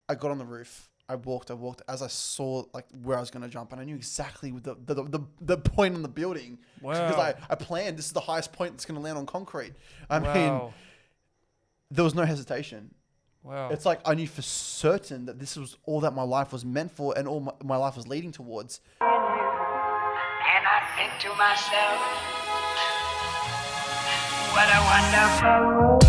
I got on the roof. I walked as I saw like where I was going to jump, and I knew exactly the point on the building. Wow. Because I planned, this is the highest point that's going to land on concrete. I mean, Wow. there was no hesitation. Wow. It's like I knew for certain that this was all that my life was meant for and all my life was leading towards. And I think to myself, what a wonderful world.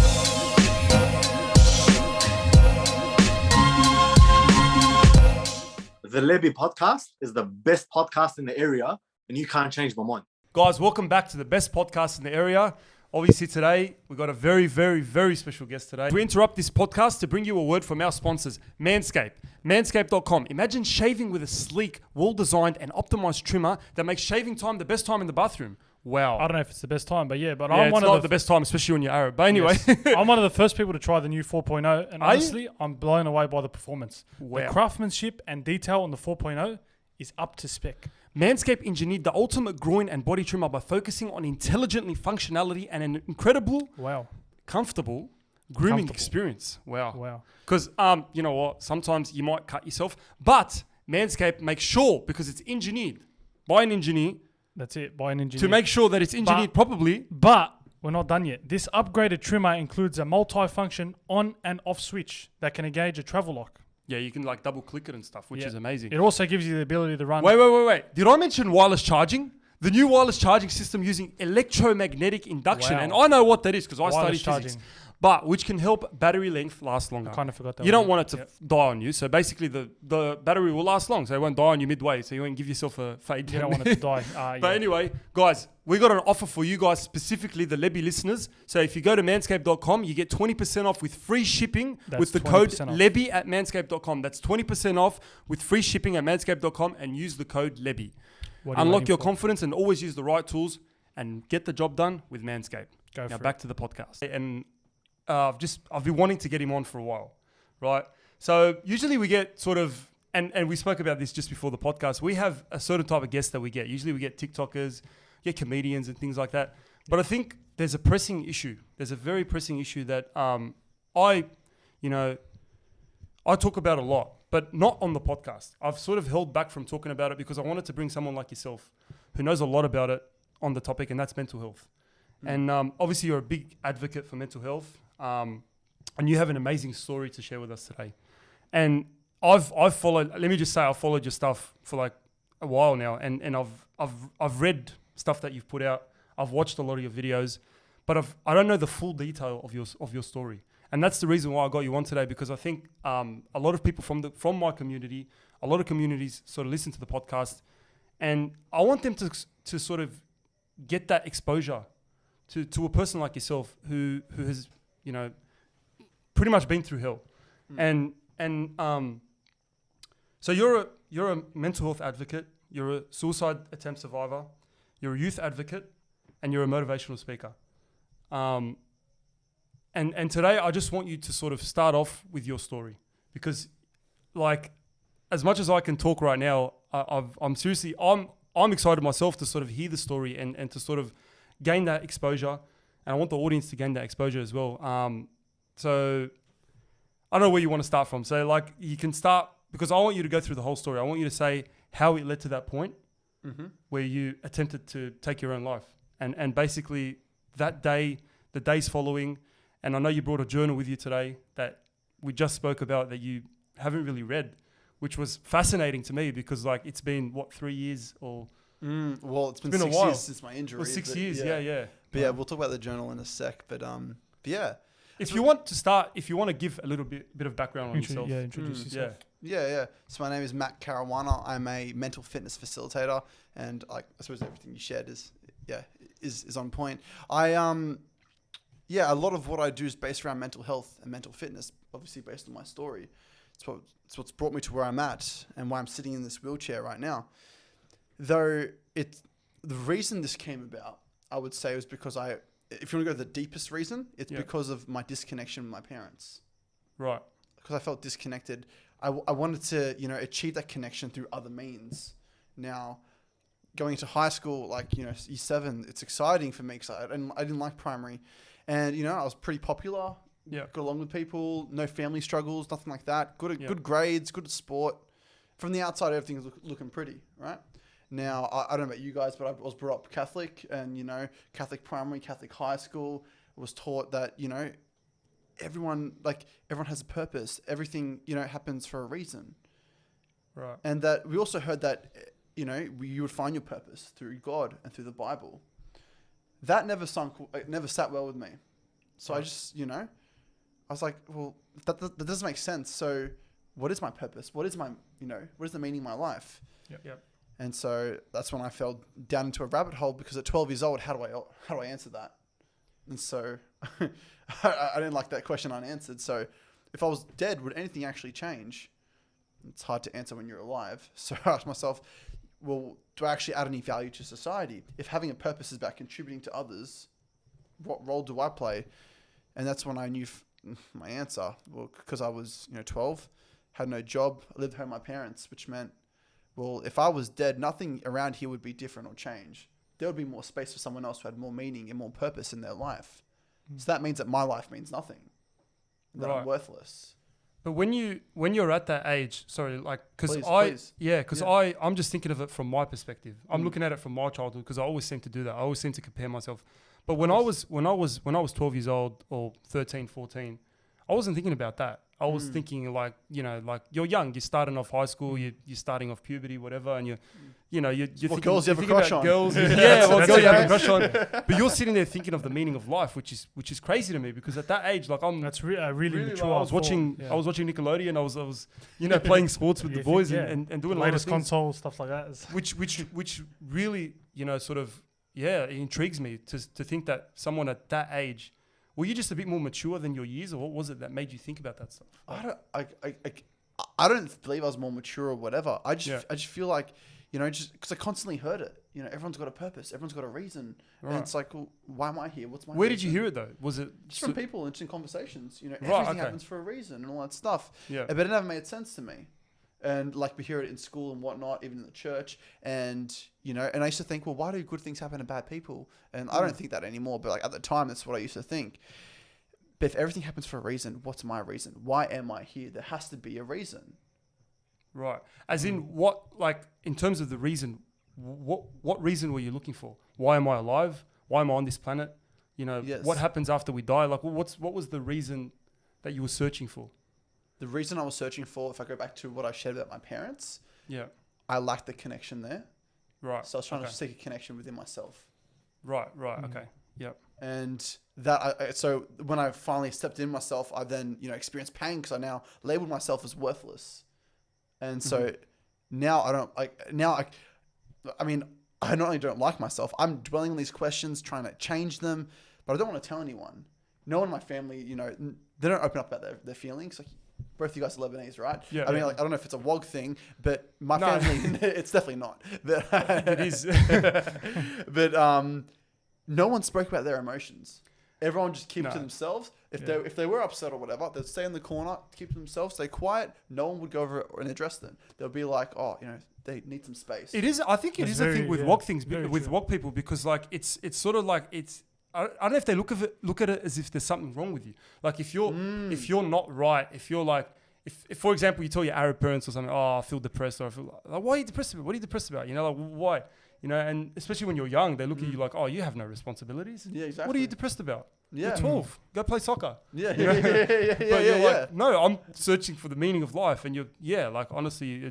The Lebbie podcast is the best podcast in the area, and you can't change my mind. Guys, welcome back to the best podcast in the area. Obviously today, we've got a very, very, very special guest today. We interrupt this podcast to bring you a word from our sponsors, Manscaped. Manscaped.com. Imagine shaving with a sleek, well-designed and optimized trimmer that makes shaving time the best time in the bathroom. Wow. I don't know if it's the best time, but yeah, but Yeah, I'm it's one not of the best time, especially when you're Arab. But anyway. Yes. I'm one of the first people to try the new 4.0, and Are you? honestly, I'm blown away by the performance. Wow. The craftsmanship and detail on the 4.0 is up to spec. Manscaped engineered the ultimate groin and body trimmer by focusing on intelligently functionality and an incredible, Wow. comfortable grooming Comfortable. experience. Wow. Wow. Because, you know what? Sometimes you might cut yourself, but Manscaped makes sure, because it's engineered by an engineer, That's it, by an engineer. to make sure that it's engineered properly. But we're not done yet. This upgraded trimmer includes a multi-function on and off switch that can engage a travel lock. Yeah, you can like double click it and stuff, which Yeah. is amazing. It also gives you the ability to run. Wait. Did I mention wireless charging? The new wireless charging system using electromagnetic induction. Wow. And I know what that is because I Wireless studied physics. charging. But which can help battery length last longer. I kind of forgot that. You don't one. want it to die on you. So basically the battery will last long. So it won't die on you midway. So you won't give yourself a fade. You don't want it to die. But Yeah. anyway, guys, we got an offer for you guys, specifically the Lebbie listeners. So if you go to manscaped.com, you get 20% off with free shipping That's with the code 20% off. Lebbie at manscaped.com. That's 20% off with free shipping at manscaped.com and use the code Lebbie. What are you Unlock waiting your for? confidence and always use the right tools and get the job done with Manscaped. Go Now for back to the podcast. And I've been wanting to get him on for a while, right? So usually we get sort of, and we spoke about this just before the podcast, we have a certain type of guest that we get. Usually we get TikTokers, get comedians and things like that. But I think there's a pressing issue. There's a very pressing issue that I talk about a lot, but not on the podcast. I've sort of held back from talking about it because I wanted to bring someone like yourself who knows a lot about it on the topic, and that's mental health. And obviously you're a big advocate for mental health, and you have an amazing story to share with us today. And I've followed, let me just say, I've followed your stuff for like a while now, and I've read stuff that you've put out. I've watched a lot of your videos, but I don't know the full detail of your story. And that's the reason why I got you on today, because I think a lot of people from my community, a lot of communities sort of listen to the podcast, and I want them to sort of get that exposure to a person like yourself who has, pretty much been through hell. And so you're a mental health advocate, you're a suicide attempt survivor, you're a youth advocate, and you're a motivational speaker. And today I just want you to sort of start off with your story, because like as much as I can talk right now, I'm excited myself to sort of hear the story and to sort of gain that exposure, and I want the audience to gain that exposure as well. So I don't know where you want to start from. So like you can start, because I want you to go through the whole story. I want you to say how it led to that point where you attempted to take your own life, and basically that day, the days following. And I know you brought a journal with you today that we just spoke about that you haven't really read, which was fascinating to me because like it's been 3 years or Well, it's been a 6 while. years since my injury. Well, 6 but years, yeah. But yeah, we'll talk about the journal in a sec. But yeah. If you want to give a little bit of background on yourself. Yeah, introduce yourself. Yeah. So my name is Matt Caruana. I'm a mental fitness facilitator, and I suppose everything you shared is on point. A lot of what I do is based around mental health and mental fitness, obviously it's my story. It's what's brought me to where I'm at and why I'm sitting in this wheelchair right now. Though the reason this came about, I would say, was because if you want to go to the deepest reason, it's because of my disconnection with my parents. Right. Because I felt disconnected. I wanted to, achieve that connection through other means. Now, going into high school, year 7, it's exciting for me because I didn't like primary. And, I was pretty popular Yeah. got along with people, no family struggles, nothing like that. Good at Yeah. good grades, good at sport. From the outside, everything's looking pretty, right? Now, I don't know about you guys, but I was brought up Catholic, and Catholic primary, Catholic high school. Was taught that everyone has a purpose. Everything happens for a reason, Right. and that we also heard that you would find your purpose through God and through the Bible. That never sat well with me. So I just I was like, well, that doesn't make sense. So what is my purpose? What is my what is the meaning of my life? Yep. And so that's when I fell down into a rabbit hole, because at 12 years old, how do I answer that? And so I didn't like that question unanswered. So if I was dead, would anything actually change? It's hard to answer when you're alive. So I asked myself, well, do I actually add any value to society? If having a purpose is about contributing to others, what role do I play? And that's when I knew my answer. Well, because I was 12, had no job, lived home with my parents, which meant, well, if I was dead, nothing around here would be different or change. There would be more space for someone else who had more meaning and more purpose in their life. So that means that my life means nothing. That I'm worthless. But when you're at that age, sorry, like, because I'm just thinking of it from my perspective. I'm looking at it from my childhood, because I always seem to do that. I always seem to compare myself. But when I was 12 years old or 13, 14, I wasn't thinking about that. I was thinking like you're young, you're starting off high school, you're starting off puberty, whatever, and you're what girls you have a crush on? Girls, yeah, what girls you have a crush on. But you're sitting there thinking of the meaning of life, which is crazy to me, because at that age, like that's really mature. Like, I was watching Nickelodeon. I was playing sports with the boys and doing latest a lot of console stuff like that. Which really sort of it intrigues me to think that someone at that age. Were you just a bit more mature than your years, or what was it that made you think about that stuff? I don't believe I was more mature or whatever. I just feel like, just because I constantly heard it. Everyone's got a purpose, everyone's got a reason, and it's like, well, why am I here? What's my? Where reason? did you hear it though? Was it just from people, interesting conversations? Everything happens for a reason and all that stuff. Yeah, but it never made sense to me. And like we hear it in school and whatnot, even in the church, and and I used to think, well, why do good things happen to bad people? And I don't think that anymore, but like at the time, that's what I used to think. But if everything happens for a reason, what's my reason? Why am I here? There has to be a reason. Right. As in what, like in terms of the reason, what reason were you looking for? Why am I alive? Why am I on this planet? Yes. What happens after we die? Like what was the reason that you were searching for? The reason I was searching for, if I go back to what I shared about my parents, I lacked the connection there. Right. So I was trying to seek a connection within myself. Right. Okay. Yep. And that, so when I finally stepped in myself, I then, experienced pain, because I now labeled myself as worthless. And so now I don't I not only don't like myself, I'm dwelling on these questions, trying to change them, but I don't want to tell anyone. No one in my family, they don't open up about their feelings. Like, both of you guys are Lebanese, right? Yeah. I mean, like, I don't know if it's a WOG thing, but my family, it's definitely not. But it is. But no one spoke about their emotions. Everyone just kept to themselves. If they were upset or whatever, they'd stay in the corner, keep to themselves, stay quiet. No one would go over and address them. They'll be like, oh, they need some space. It is. I think it is a thing with WOG things, with WOG people, because like it's sort of like it's. I don't know if they look at it as if there's something wrong with you. Like if you're not right, if you're like, if for example you tell your Arab parents or something, oh, I feel depressed, or I feel like, why are you depressed about? What are you depressed about? Like, why? And especially when you're young, they look at you like, oh, you have no responsibilities. Yeah, exactly. What are you depressed about? Yeah. You're 12. Go play soccer. Yeah. But you're like, no, I'm searching for the meaning of life, and like honestly,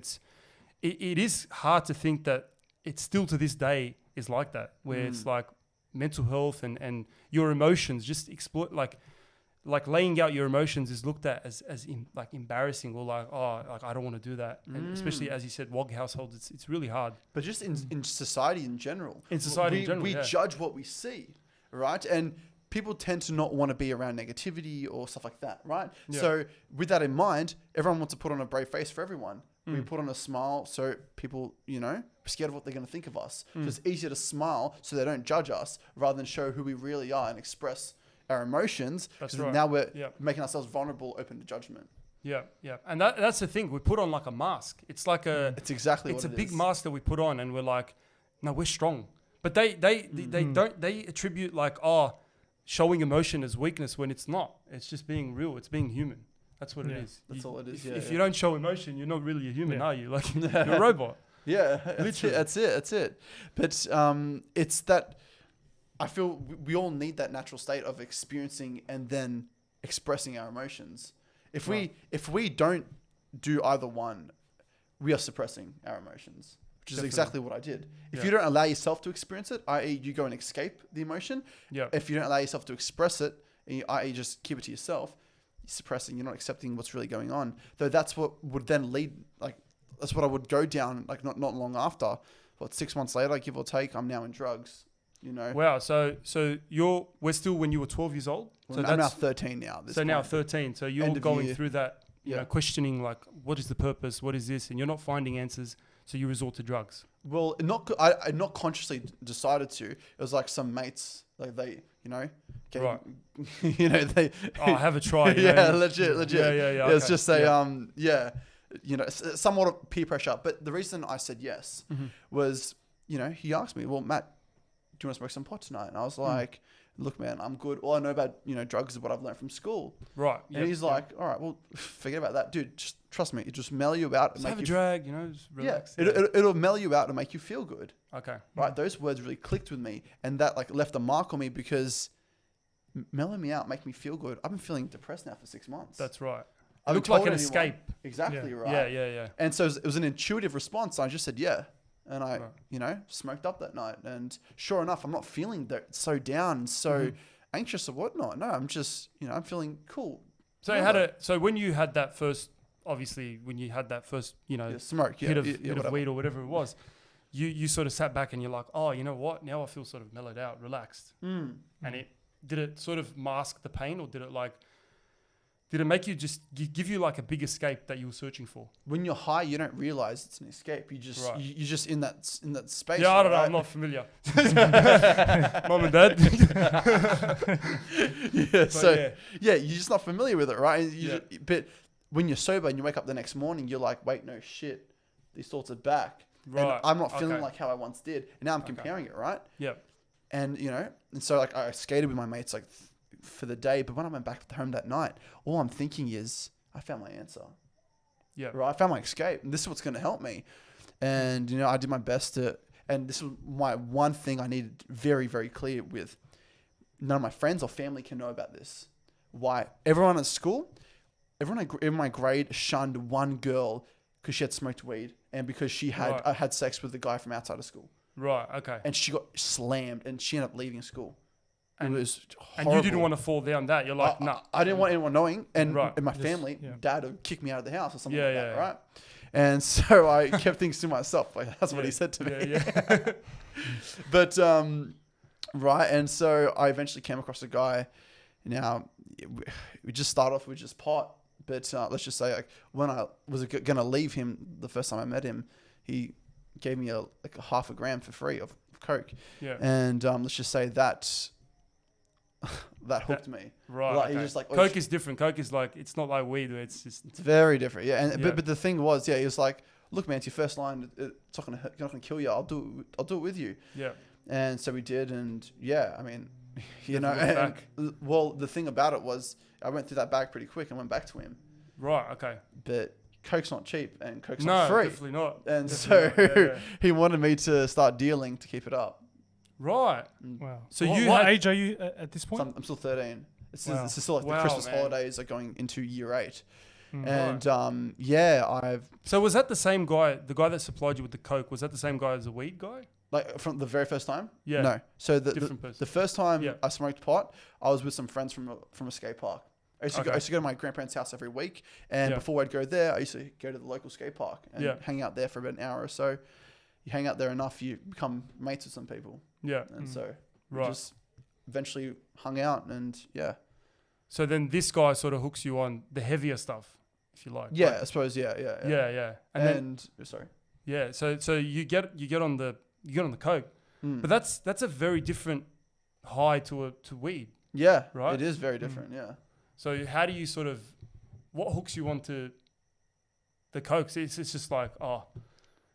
it is hard to think that it's still to this day is like that, where it's like mental health and your emotions just exploit, like laying out your emotions is looked at as embarrassing, or like, oh, like I don't want to do that. And especially as you said, WOG households, it's really hard. But just in society in general. We yeah. judge what we see, right? And people tend to not want to be around negativity or stuff like that, right? Yeah. So with that in mind, everyone wants to put on a brave face for everyone. We put on a smile so people, are scared of what they're going to think of us. So it's easier to smile so they don't judge us, rather than show who we really are and express our emotions. That's right. Now we're making ourselves vulnerable, open to judgment. Yeah. And that's the thing. We put on like a mask. It's like it's exactly what it is. It's a big mask that we put on, and we're like, no, we're strong. But they don't, they attribute like, oh, showing emotion as weakness when it's not. It's just being real. It's being human. That's what Yeah. it is. That's all it is. If you don't show emotion, you're not really a human, Yeah. are you? Like you're a robot. Yeah, Literally. that's it. But it's that I feel we all need that natural state of experiencing and then expressing our emotions. If we don't do either one, we are suppressing our emotions, which is Definitely. exactly what I did. If Yeah. you don't allow yourself to experience it, i.e. you go and escape the emotion. Yeah. If you don't allow yourself to express it, i.e. just keep it to yourself, you're suppressing, you're not accepting what's really going on. Though that's what would then lead, like, that's what I would go down, like, not long after. What, 6 months later, give or take, I'm now in drugs, you know. Wow. So we're still when you were 12 years old. Well, So I'm now that's 13 now. at this so now point. 13. So you're End of going year. through that, you Yeah. know, questioning like, what is the purpose? What is this? And you're not finding answers. So you resort to drugs. Well, I not consciously decided to. It was like some mates, like they, you know, gave, Right. you know, they. Oh, have a try. you Yeah, know? legit. Yeah. It's okay. just a Yeah. yeah, you know, somewhat of peer pressure. But the reason I said yes Mm-hmm. was, you know, he asked me, well, Matt, do you want to smoke some pot tonight? And I was like, look, man, I'm good. All I know about, you know, drugs is what I've learned from school. Right. And he's like, all right, well, forget about that, dude. Just trust me. It just mellow you out. just have a drag, you know, just relax. Yeah, it'll mellow you out and make you feel good. Okay. Right, those words really clicked with me, and that like left a mark on me because mellow me out, make me feel good. I've been feeling depressed now for 6 months. That's right. I've It looked told like an anyone- escape. Exactly Yeah. right. Yeah. And so it was an intuitive response. I just said yeah, and I, Right. you know, smoked up that night. And sure enough, I'm not feeling that so down and so Mm-hmm. anxious or whatnot. No, I'm just, you know, I'm feeling cool. So so when you had that first, obviously when you had that first, you know, Yeah, smoke, hit of whatever. weed or whatever it was, you sort of sat back and you're like, oh, you know what? Now I feel sort of mellowed out, relaxed. Mm. And did it sort of mask the pain, or did it make you just give you like a big escape that you were searching for? When you're high, you don't realize it's an escape. You just Right. you're just in that space. Yeah, I don't know. right? I'm not familiar. Mom and dad. Yeah, so yeah. you're just not familiar with it, right? Yeah. But when you're sober and you wake up the next morning, you're like, wait, no shit, these thoughts are back. Right. And I'm not feeling Okay. like how I once did. And now I'm comparing it, right? Yeah. And, you know, and so like I skated with my mates like for the day. But when I went back home that night, all I'm thinking is, I found my answer. Yeah. Right? I found my escape. And this is what's going to help me. And, you know, I did my best to, and this was my one thing I needed very, very clear with. None of my friends or family can know about this. Why? Everyone at school, everyone in my grade shunned one girl because she had smoked weed and because she had Right. had sex with a guy from outside of school. Right. Okay. And she got slammed and she ended up leaving school. And- it was And horrible. you didn't want to fall down that. You're like, nah. I didn't want anyone knowing. And Right. in my Just- family, yeah. dad would kick me out of the house or something Yeah, like yeah, that, yeah. right? And so I kept things to myself. Like, that's what Yeah, he said to me. Yeah. But, right. And so I eventually came across a guy. Now, we just started off with just pot. But let's just say, like, when I was going to leave him the first time I met him, he gave me a half a gram for free of Coke. Yeah. And let's just say that hooked me. Right. Like, he okay. just like, Coke is different. Coke is like, it's not like weed. It's just, It's very different, yeah. And Yeah. But the thing was, yeah, he was like, "Look, man, it's your first line. It's not gonna kill you. I'll do it with you." yeah. And so we did, and yeah, I mean, you know, Never looked and, well, the thing about it was, I went through that bag pretty quick and went back to him. Right. Okay. But Coke's not cheap, and Coke's No, not free, definitely not. and Definitely so not. Yeah. he wanted me to start dealing to keep it up. Right. Wow. So what, you what had- age are you at this So point? I'm still 13. This Wow. is still like Wow, the Christmas man. holidays are going into year 8, Mm. and yeah, I've So was that the same guy, the guy that supplied you with the Coke, was that the same guy as the weed guy? like from the very first time. Yeah. No. So Different person. the first time Yeah. I smoked pot, I was with some friends from a skate park. I used, to Okay. I used to go to my grandparents' house every week, and Yeah. before I'd go there, I used to go to the local skate park and Yeah. hang out there for about an hour or so. You hang out there enough, you become mates with some people, Yeah. and so we Right. just eventually hung out, and yeah, So then this guy sort of hooks you on the heavier stuff, if you like. yeah, Like- I suppose, yeah. yeah. And then sorry, yeah, so you get on the Coke, Mm. but that's a very different high to weed. yeah, Right? It is very different, yeah. So how do you sort of, what hooks you onto the Coke? So it's just like, oh,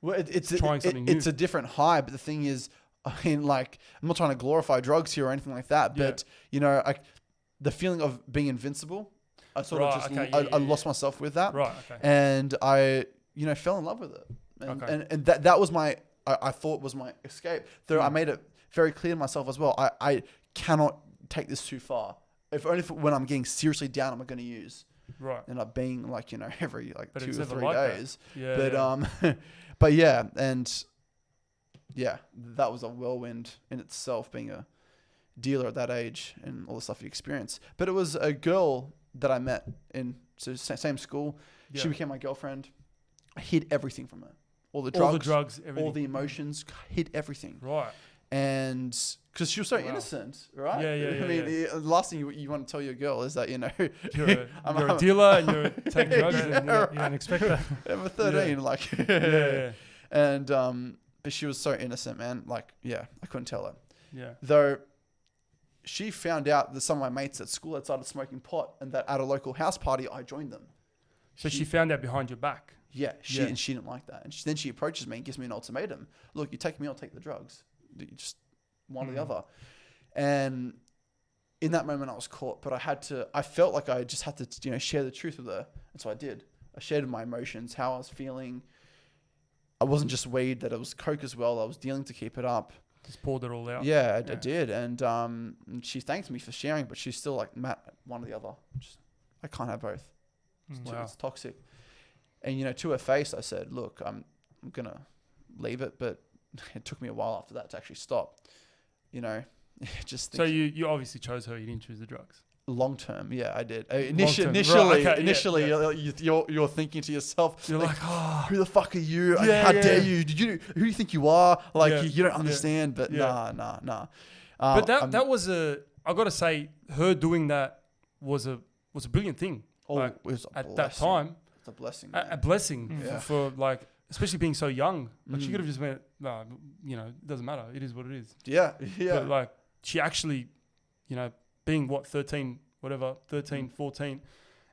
Well, it's Trying something it's new. a different high, but the thing is, I mean, like, I'm not trying to glorify drugs here or anything like that, but you know, the feeling of being invincible, I sort of just, I lost myself with that. Right. Okay. And I, you know, fell in love with it. And that was I thought was my escape. Though I made it very clear to myself as well. I cannot take this too far. If only when I'm getting seriously down, I'm going to use. Right. And like being like, you know, every like but 2 or 3 like days. That. Yeah. But but yeah, and yeah, that was a whirlwind in itself, being a dealer at that age and all the stuff you experience. But it was a girl that I met in same school. Yeah. She became my girlfriend. I hid everything from her. All the drugs, everything. All the emotions, hid everything. Right. And because she was so innocent, right? Yeah. I mean, the last thing you want to tell your girl is that, you know, you're a dealer and you're taking drugs. You don't expect that. I'm 13, like. Yeah. And but she was so innocent, man. Like, yeah, I couldn't tell her. Yeah. Though she found out that some of my mates at school had started smoking pot, and that at a local house party, I joined them. So she found out behind your back. Yeah, and she didn't like that. And then she approaches me and gives me an ultimatum. Look, you take me, I'll take the drugs. Just one or the other. And in that moment I was caught, but I felt like I just had to, you know, share the truth with her. And so I did. I shared my emotions, how I was feeling. I wasn't just weed, that it was coke as well. I was dealing to keep it up. Just poured it all out. Yeah, I did. And she thanked me for sharing, but she's still like, Matt, one or the other. I can't have both. It's toxic. And, you know, to her face, I said, look, I'm going to leave it. But it took me a while after that to actually stop, you know, just. So you obviously chose her. You didn't choose the drugs. Long term. Yeah, I did. Initially, you're thinking to yourself, you're like, who the fuck are you? How dare you? Who do you think you are? Like, you don't understand, but nah. But that was I got to say, her doing that was a brilliant thing. Like, it was at that time. It's a blessing. A blessing for like, especially being so young. Like, she could have just went, no, you know, it doesn't matter. It is what it is. Yeah. But like, she actually, you know, being 13, 14,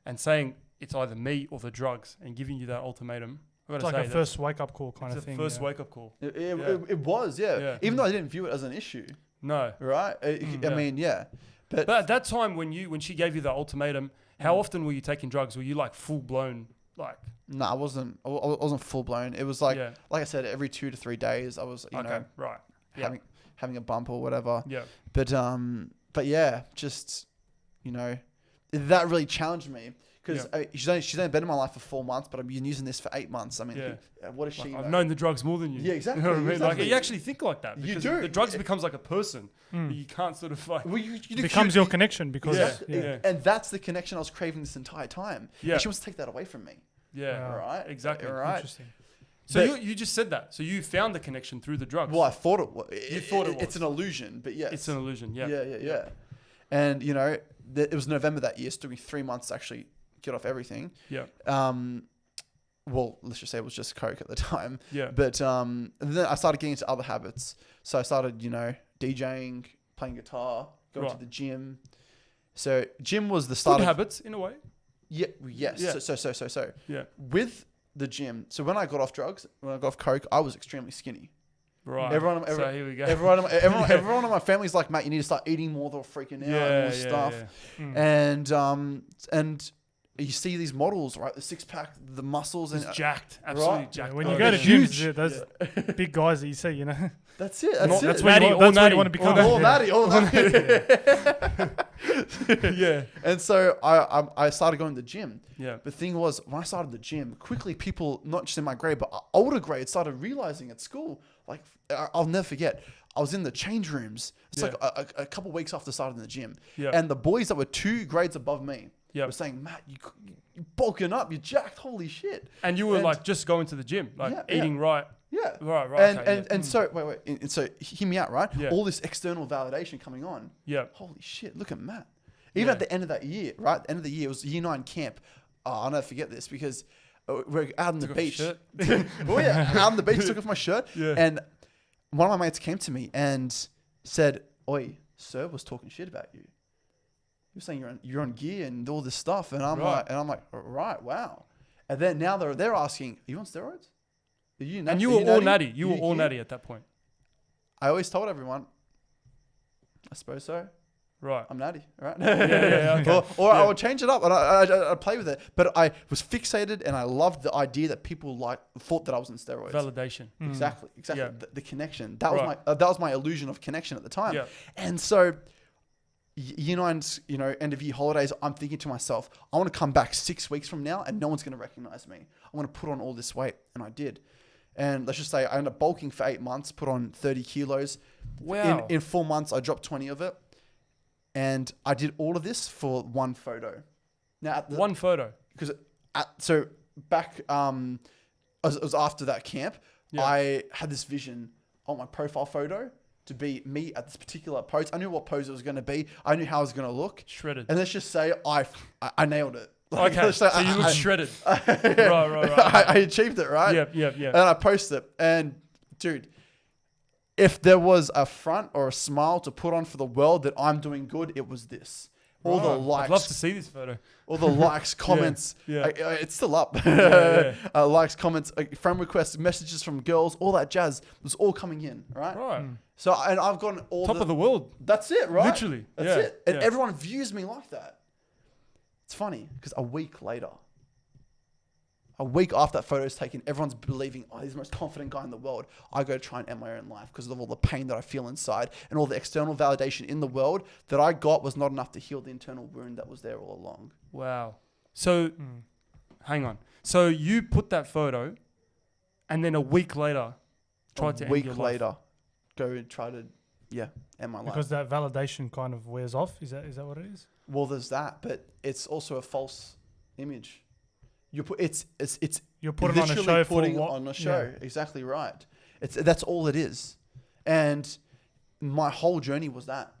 and saying it's either me or the drugs, and giving you that ultimatum. It's like a first wake up call kind of thing. First wake up call. It was, yeah. Even though I didn't view it as an issue. No. Right? I mean, yeah. But at that time, when she gave you the ultimatum, how often were you taking drugs? Were you like full blown? Like, no, I wasn't full blown. It was like I said, every 2 to 3 days I was, you know, right, having a bump or whatever. Yeah. But yeah, just, you know, that really challenged me, because she's only been in my life for 4 months, but I've been using this for 8 months. I mean, what is she? I've known the drugs more than you. Yeah, exactly. You know what I mean? Exactly. Like, you actually think like that. You do. The drugs becomes like a person. You can't sort of like. Well, it becomes your connection, because and that's the connection I was craving this entire time. Yeah. And she wants to take that away from me. Yeah. Right. Exactly. Right. Interesting. So you just said that. So you found the connection through the drugs. Well, I thought it was. You thought it was. It's an illusion, but yes. It's an illusion. Yeah. Yeah. And, you know, it was November that year. So it took me 3 months to actually get off everything. Yeah. Well, let's just say it was just coke at the time. Yeah. But and then I started getting into other habits. So I started, you know, DJing, playing guitar, going to the gym. So gym was the start Good of habits in a way. Yeah. Yes. Yeah. So. Yeah. With the gym. So when I got off drugs, when I got off coke, I was extremely skinny. Right. So here we go. Everyone in my family's like, Matt, you need to start eating more. They're freaking out and all this stuff. Yeah. And you see these models, right? The six pack, the muscles, and jacked, absolutely right? jacked. When you go to gyms, those big guys that you see, you know. That's it. That's what you want to become. All natty. Yeah. And so I started going to the gym. Yeah. The thing was, when I started the gym, quickly people, not just in my grade, but older grade, started realizing at school, like, I'll never forget, I was in the change rooms. It's like a couple weeks after starting the gym. Yeah. And the boys that were 2 grades above me were saying, Matt, you're bulking up, you're jacked, holy shit. And you were like just going to the gym, like eating right. Yeah. Right. And so, wait. And so, hear me out, right? Yeah. All this external validation coming on. Yeah. Holy shit, look at Matt. Even at the end of that year, right? At the end of the year, it was year 9 camp. Oh, I'll never forget this, because we're out on the beach. Out on the beach, took off my shirt. Yeah. And one of my mates came to me and said, "Oi, sir was talking shit about you. He was saying you're on gear and all this stuff." And I'm like, right, wow. And then now they're asking, "Are you on steroids? Are you and you were all natty. You were all natty at that point. I always told everyone, I suppose so. Right. I'm natty, right? Yeah, okay. Or Yeah. I would change it up and I play with it. But I was fixated and I loved the idea that people thought that I was on steroids. Validation. Exactly. Yeah. The connection. That Right. was that was my illusion of connection at the time. Yeah. And so, end of year holidays, I'm thinking to myself, I want to come back 6 weeks from now and no one's going to recognize me. I want to put on all this weight, and I did. And let's just say I ended up bulking for 8 months, put on 30 kilos. Wow. In 4 months, I dropped 20 of it. And I did all of this for one photo. Now, One photo. because so back it was after that camp. Yeah. I had this vision on my profile photo to be me at this particular pose. I knew what pose it was going to be. I knew how I was going to look. Shredded. And let's just say I nailed it. Like, Okay. let's say So you look shredded. Yeah. Right. I achieved it, right? Yep. And I posted it. And dude, if there was a front or a smile to put on for the world that I'm doing good, it was this. All the Right. likes. I'd love to see this photo. All the likes, comments. yeah. It's still up. Yeah. Likes, comments, friend requests, messages from girls, all that jazz was all coming in, right? Right. So, and I've gotten all Top of the world. That's it, right? Literally. That's Yeah. it. And Yeah. everyone views me like that. It's funny because a week after that photo is taken, everyone's believing, oh, he's the most confident guy in the world. I go to try and end my own life because of all the pain that I feel inside and all the external validation in the world that I got was not enough to heal the internal wound that was there all along. Wow. So, hang on. So you put that photo, and then a week later, tried to end your life. Go and try to, end my life. Because that validation kind of wears off. Is that what it is? Well, there's that, but it's also a false image. You're putting on a show for putting what? on a show. Yeah. Exactly right. That's all it is. And my whole journey was that.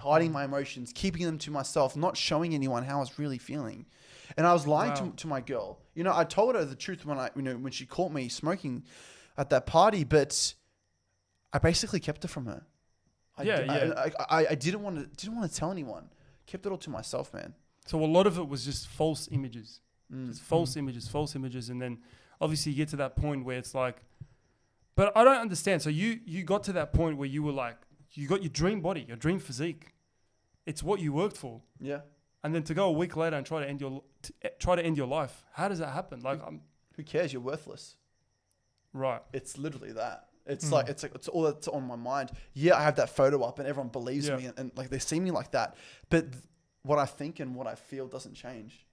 Hiding my emotions, keeping them to myself, not showing anyone how I was really feeling. And I was lying Wow. to my girl. I told her the truth when she caught me smoking at that party, but I basically kept it from her. I didn't want to tell anyone. Kept it all to myself, man. So a lot of it was just false images. Just false images. And then obviously you get to that point where it's like, but I don't understand. So you got to that point where you were like, you got your dream body, your dream physique. It's what you worked for. Yeah. And then to go a week later and try to end your life. How does that happen? Like, Who cares? You're worthless. right. It's literally that. It's it's all that's on my mind. Yeah, I have that photo up and everyone believes me and like they see me like that. But what I think and what I feel doesn't change.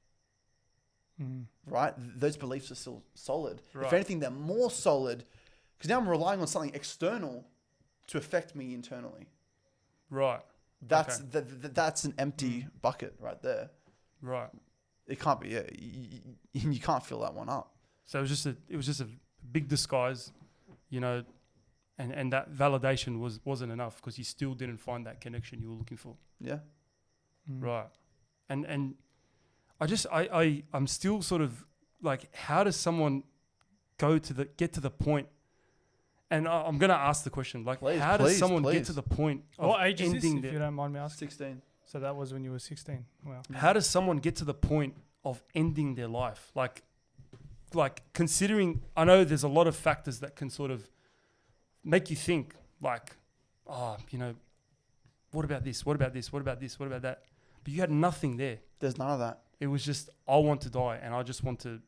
Right? Those beliefs are still solid. Right. If anything, they're more solid because now I'm relying on something external to affect me internally. Right. That's that's an empty bucket right there. Right. It can't be. You can't fill that one up. So it was just a big disguise, and that validation wasn't enough because you still didn't find that connection you were looking for. Yeah. Right. And I'm still sort of like, how does someone get to the point? And I'm going to ask the question, like, how does someone get to the point of What age is this, ending if you don't mind me asking? 16. So that was when you were 16. Wow. How does someone get to the point of ending their life? Like considering, I know there's a lot of factors that can sort of make you think like, what about this? What about this? What about this? What about that? But you had nothing there. There's none of that. It was just, I want to die and I just want to,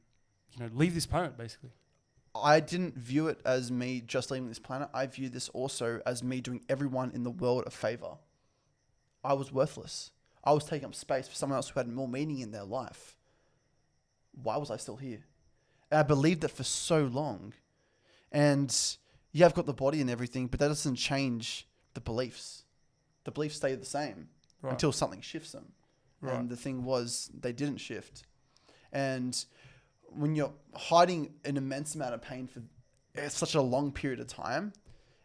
leave this planet basically. I didn't view it as me just leaving this planet. I view this also as me doing everyone in the world a favor. I was worthless. I was taking up space for someone else who had more meaning in their life. Why was I still here? And I believed that for so long. And yeah, I've got the body and everything, but that doesn't change the beliefs. The beliefs stay the same until something shifts them. Right. And the thing was, they didn't shift. And when you're hiding an immense amount of pain for such a long period of time,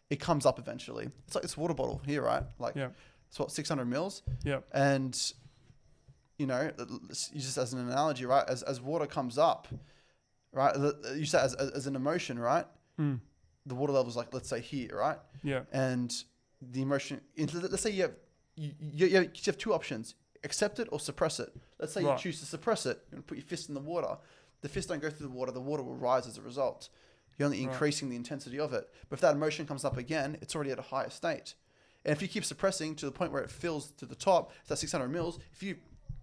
it comes up eventually. It's like this water bottle here, right? Like, it's what, 600 mils? Yeah. And, just as an analogy, right? As water comes up, right? You say as an emotion, right? The water level's like, let's say here, right? Yeah. And the emotion, let's say you have two options, accept it or suppress it. Let's say you choose to suppress it and put your fist in the water. The fist don't go through the water will rise as a result. You're only Right. increasing the intensity of it. But if that emotion comes up again, it's already at a higher state. And if you keep suppressing to the point where it fills to the top, it's at 600 mils. If you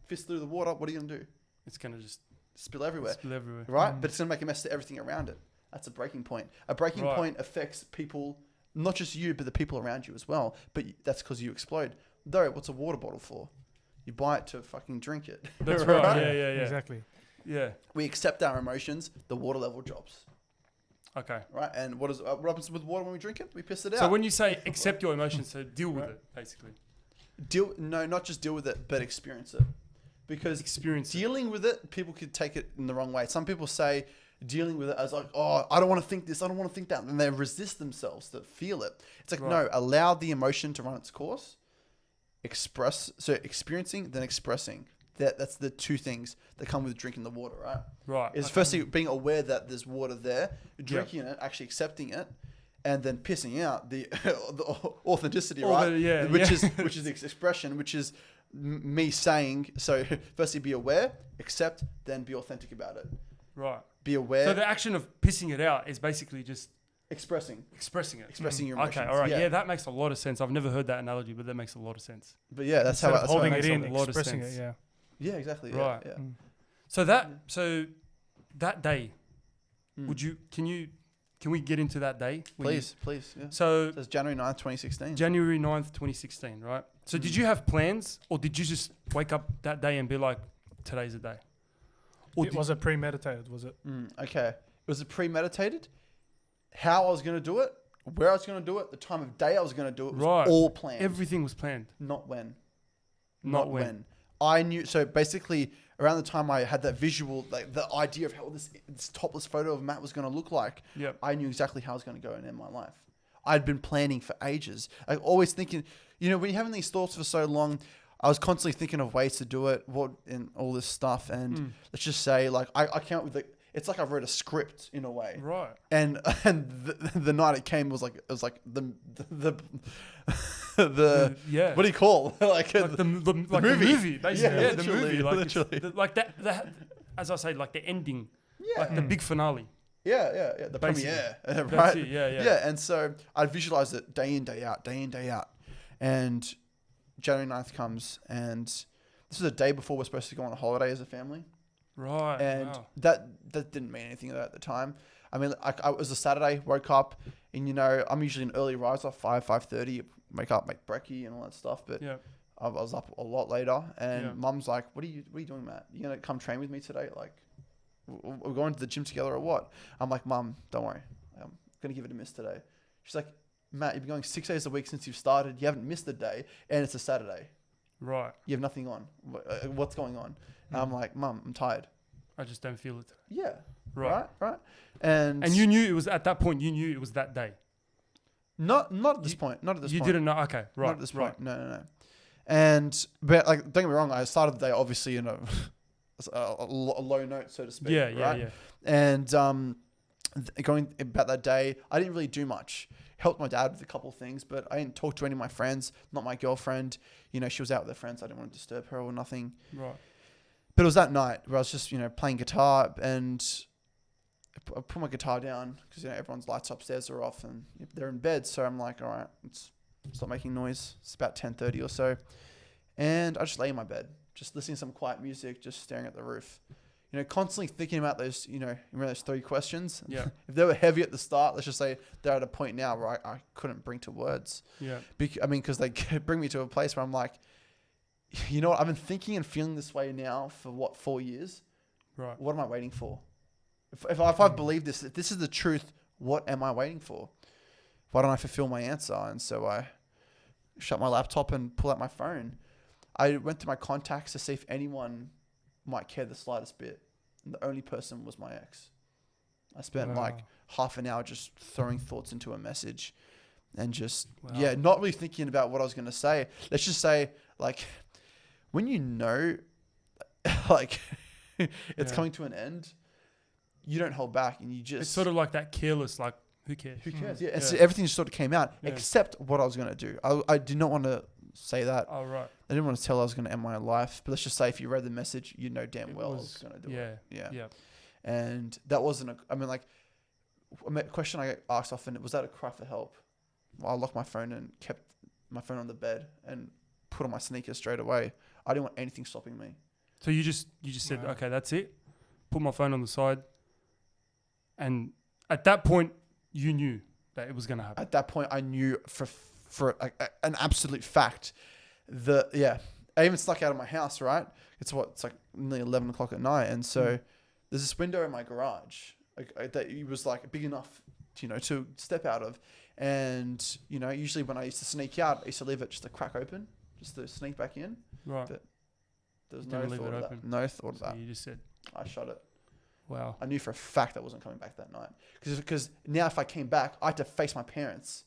fist through the water, what are you going to do? It's gonna just Spill everywhere. spill everywhere. Right? But it's going to make a mess to everything around it. That's a breaking point. A breaking Right. point affects people, not just you, but the people around you as well. But that's because you explode. Though, what's a water bottle for? You buy it to fucking drink it. That's right. Right? Yeah, yeah, yeah. Exactly. Yeah. We accept our emotions, the water level drops. Okay. Right? And what happens with water when we drink it? We piss it out. So when you say accept your emotions, so deal with it, basically. Not just deal with it, but experience it. Because Experience it. dealing with it, people could take it in the wrong way. Some people say dealing with it as like, oh, I don't want to think this, I don't want to think that. And they resist themselves to feel it. It's like, Right. no, allow the emotion to run its course. Experiencing, then expressing. That's the two things that come with drinking the water, right? Right. Is okay. firstly being aware that there's water there, drinking it, actually accepting it, and then pissing out the authenticity, All right? the- yeah, which yeah. is the expression, which is me saying. So firstly, be aware, accept, then be authentic about it. Right. Be aware, So the action of pissing it out is basically just expressing expressing your emotions. Okay, all right. Yeah. Yeah, that makes a lot of sense. I've never heard that analogy, but that makes a lot of sense. But yeah, that's Instead how of that's holding how it makes in, a lot of expressing it. sense. Yeah. Yeah, exactly. Right. Yeah. So that day, can we get into that day? when you- Please. Yeah. So That's January 9th, 2016. January 9th, 2016, right? So did you have plans, or did you just wake up that day and be like, today's the day? Or Was it premeditated? Was it? Okay. Was it premeditated? How I was going to do it, where I was going to do it, the time of day I was going to do it was Right. all planned. everything was planned? Not when. Not when. I knew. So basically, around the time I had that visual, like the idea of how this topless photo of Matt was going to look like, Yep. I knew exactly how I was going to go and end my life. I'd been planning for ages. I always thinking, when you're having these thoughts for so long, I was constantly thinking of ways to do it, and all this stuff. And let's just say, like, I came up with it's like I wrote a script in a way. Right. And the night it came was like the Yeah. what do you call Like the movie, basically. Yeah, Yeah, the literally, movie. Like, it's literally. like that, as I say, like the ending. Yeah. Like the big finale. Yeah, the Basically. premiere, right? That's it, yeah. Yeah, and so I visualized it day in, day out. And January 9th comes, and this is a day before we're supposed to go on a holiday as a family. Right. And wow. that didn't mean anything at the time. I mean, it was a Saturday, woke up, and I'm usually an early riser, 5:30, wake up, make brekkie and all that stuff. But Yeah. I was up a lot later, and Yeah. Mum's like, "What are you doing, Matt? You gonna come train with me today? Like, we're going to the gym together or what?" I'm like, "Mum, don't worry, I'm gonna give it a miss today." She's like, "Matt, you've been going 6 days a week since you've started. You haven't missed a day, and it's a Saturday. Right. You have nothing on. What's going on?" And I'm like, "Mum, I'm tired." I just don't feel it. Yeah. Right. Right. And And you knew it was at that point. You knew it was that day. not at this point. Not at this You point. didn't know. Okay. Right. Not at this right. point. No. But like, don't get me wrong. I started the day obviously in a low note, so to speak. Yeah. right? Yeah. And going about that day, I didn't really do much. Helped my dad with a couple of things, but I didn't talk to any of my friends. Not my girlfriend. She was out with her friends. I didn't want to disturb her or nothing. Right. But it was that night where I was just playing guitar, and I put my guitar down because everyone's lights upstairs are off and they're in bed. So I'm like, all right, let's stop making noise. It's about 10:30 or so, and I just lay in my bed, just listening to some quiet music, just staring at the roof. Constantly thinking about those, remember those 3 questions? Yeah. If they were heavy at the start, let's just say they're at a point now where I couldn't bring to words. Yeah. Because they bring me to a place where I'm like, you know what? I've been thinking and feeling this way now for 4 years? Right. What am I waiting for? If I believe this, if this is the truth, what am I waiting for? Why don't I fulfill my answer? And so I shut my laptop and pull out my phone. I went to my contacts to see if anyone might care the slightest bit. And the only person was my ex. I spent like half an hour just throwing thoughts into a message and just, not really thinking about what I was going to say. Let's just say, like, when like, it's coming to an end, you don't hold back and you just... It's sort of like that careless, like, who cares? Who cares? Yeah. And so everything just sort of came out, Yeah. except what I was going to do. I did not want to say that. Oh, right. I didn't want to tell I was going to end my life. But let's just say if you read the message, you know damn well I was going to do it. Yeah. And that wasn't a question I get asked often, was that a cry for help? Well, I locked my phone and kept my phone on the bed and put on my sneakers straight away. I didn't want anything stopping me. So you just said, okay, that's it. Put my phone on the side. And at that point, you knew that it was going to happen. At that point, I knew for an absolute fact that, I even snuck out of my house, right? It's like nearly 11 o'clock at night. And so there's this window in my garage that it was like big enough, to step out of. And, usually when I used to sneak out, I used to leave it just a crack open, just to sneak back in. Right. But there was Didn't no leave thought it of open. that. No thought of So that. you just said, I shut it. wow. I knew for a fact I wasn't coming back that night. Because now if I came back, I had to face my parents.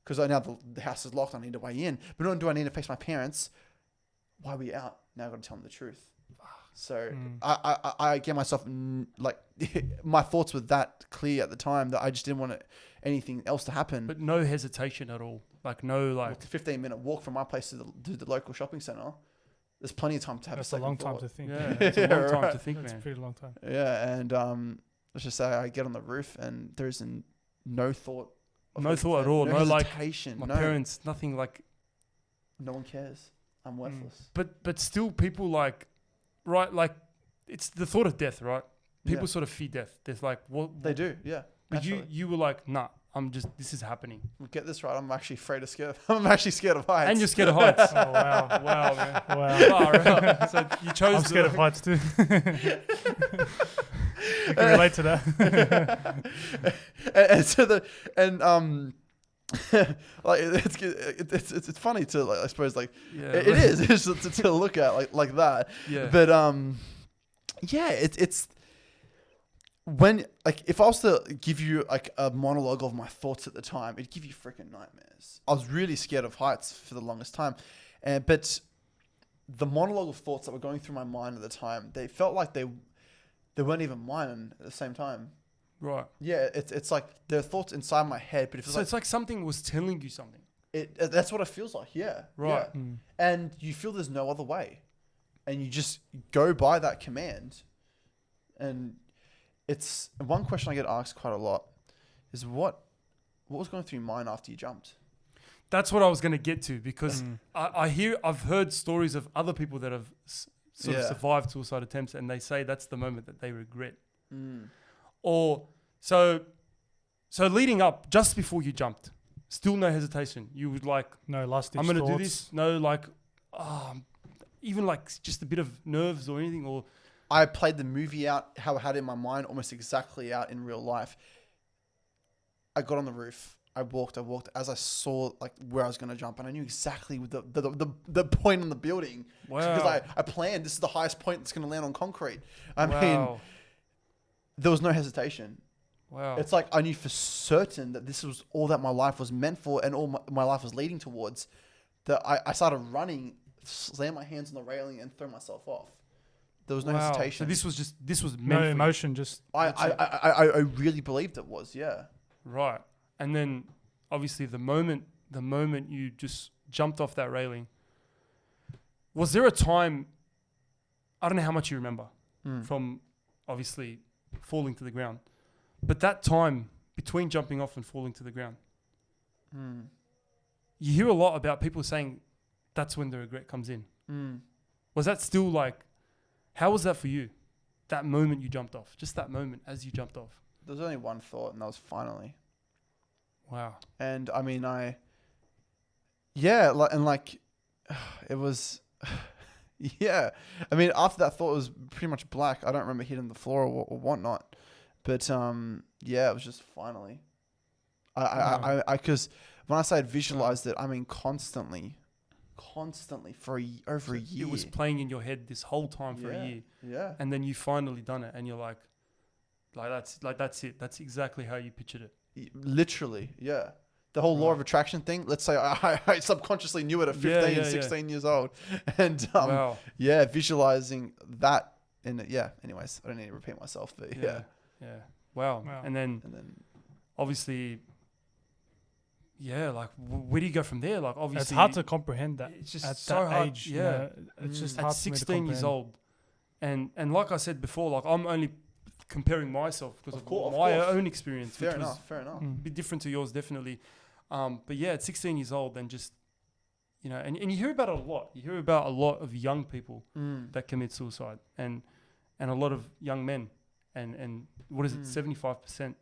Because now the house is locked, I need to weigh in. But not only do I need to face my parents, why are we out? Now I've got to tell them the truth. So I get myself, my thoughts were that clear at the time that I just didn't want anything else to happen. But no hesitation at all. Like no, like It's a 15-minute walk from my place to the local shopping centre. There's plenty of time to have That's a a long second time to thought. think. yeah, it's a long time right. to think, That's a man. pretty long time. Yeah, and let's just say I get on the roof and there's no thought. No thought at all. No like hesitation. my no. parents, nothing like. No one cares. I'm worthless. But still, people like, right? Like, it's the thought of death, right? People Yeah. sort of fear death. There's like what They do, yeah. But naturally. you were like, nah. This is happening. Well, get this right. I'm actually scared. I'm actually scared of heights. And you're scared of heights. Oh, wow. Wow, man. Wow. Far out. So you chose. I'm scared of heights too. I can relate to that. Like it's funny to like, I suppose like Yeah, it is it's to look at like that. Yeah. But it's when like if I was to give you like a monologue of my thoughts at the time, it'd give you freaking nightmares. I was really scared of heights for the longest time, but the monologue of thoughts that were going through my mind at the time, they felt like they weren't even mine at the same time. Right. Yeah, it's like there are thoughts inside my head, but So it's like something was telling you something. that's what it feels like. Yeah, Right. yeah. And you feel there's no other way, and you just go by that command. And it's one question I get asked quite a lot is what was going through your mind after you jumped? That's what I was going to get to because I've heard stories of other people that have sort of survived suicide attempts, and they say that's the moment that they regret. Or so leading up just before you jumped, still no hesitation. You would like, No last ditch I'm going to do thoughts. this. No, like, even like just a bit of nerves or anything. Or I played the movie out how I had it in my mind almost exactly out in real life. I got on the roof. I walked as I saw like where I was going to jump, and I knew exactly the point on the building. Wow. Because I planned this is the highest point that's going to land on concrete. I mean, wow, there was no hesitation. wow. It's like I knew for certain that this was all that my life was meant for and all my life was leading towards. That I started running, slam my hands on the railing and throw myself off. There was no Wow. hesitation. So this was meant No for you. emotion, just I really believed it was, yeah. Right. And then obviously the moment you just jumped off that railing, was there a time, I don't know how much you remember from obviously falling to the ground, but that time between jumping off and falling to the ground, you hear a lot about people saying that's when the regret comes in. Was that still like, how was that for you? That moment you jumped off, just that moment as you jumped off. There was only one thought, and that was finally. Wow. And I mean, it was, yeah. I mean, after that thought, it was pretty much black. I don't remember hitting the floor or whatnot, but yeah, it was just finally. Because when I say I'd visualized it, I mean constantly for over a year. It was playing in your head this whole time for a year. Yeah. And then you finally done it, and you're like that's it. That's exactly how you pictured it. Literally, yeah. The whole law of attraction thing. Let's say I subconsciously knew it at 15, 16 years old, and Wow. yeah, visualizing that. And yeah. Anyways, I don't need to repeat myself, but yeah. Wow. Wow. And then And then obviously, yeah. Like, where do you go from there? Like, obviously, it's hard to comprehend that. It's just at so that hard. age. Yeah. You know, it's just At hard for me to 16 years comprehend. old, and like I said before, like I'm only comparing myself because of course. my own experience. Fair which was enough. Fair enough. a bit different to yours, definitely. But yeah, at 16 years old, then just, you know, and you hear about it a lot. You hear about a lot of young people that commit suicide and a lot of young men. And what is it? 75%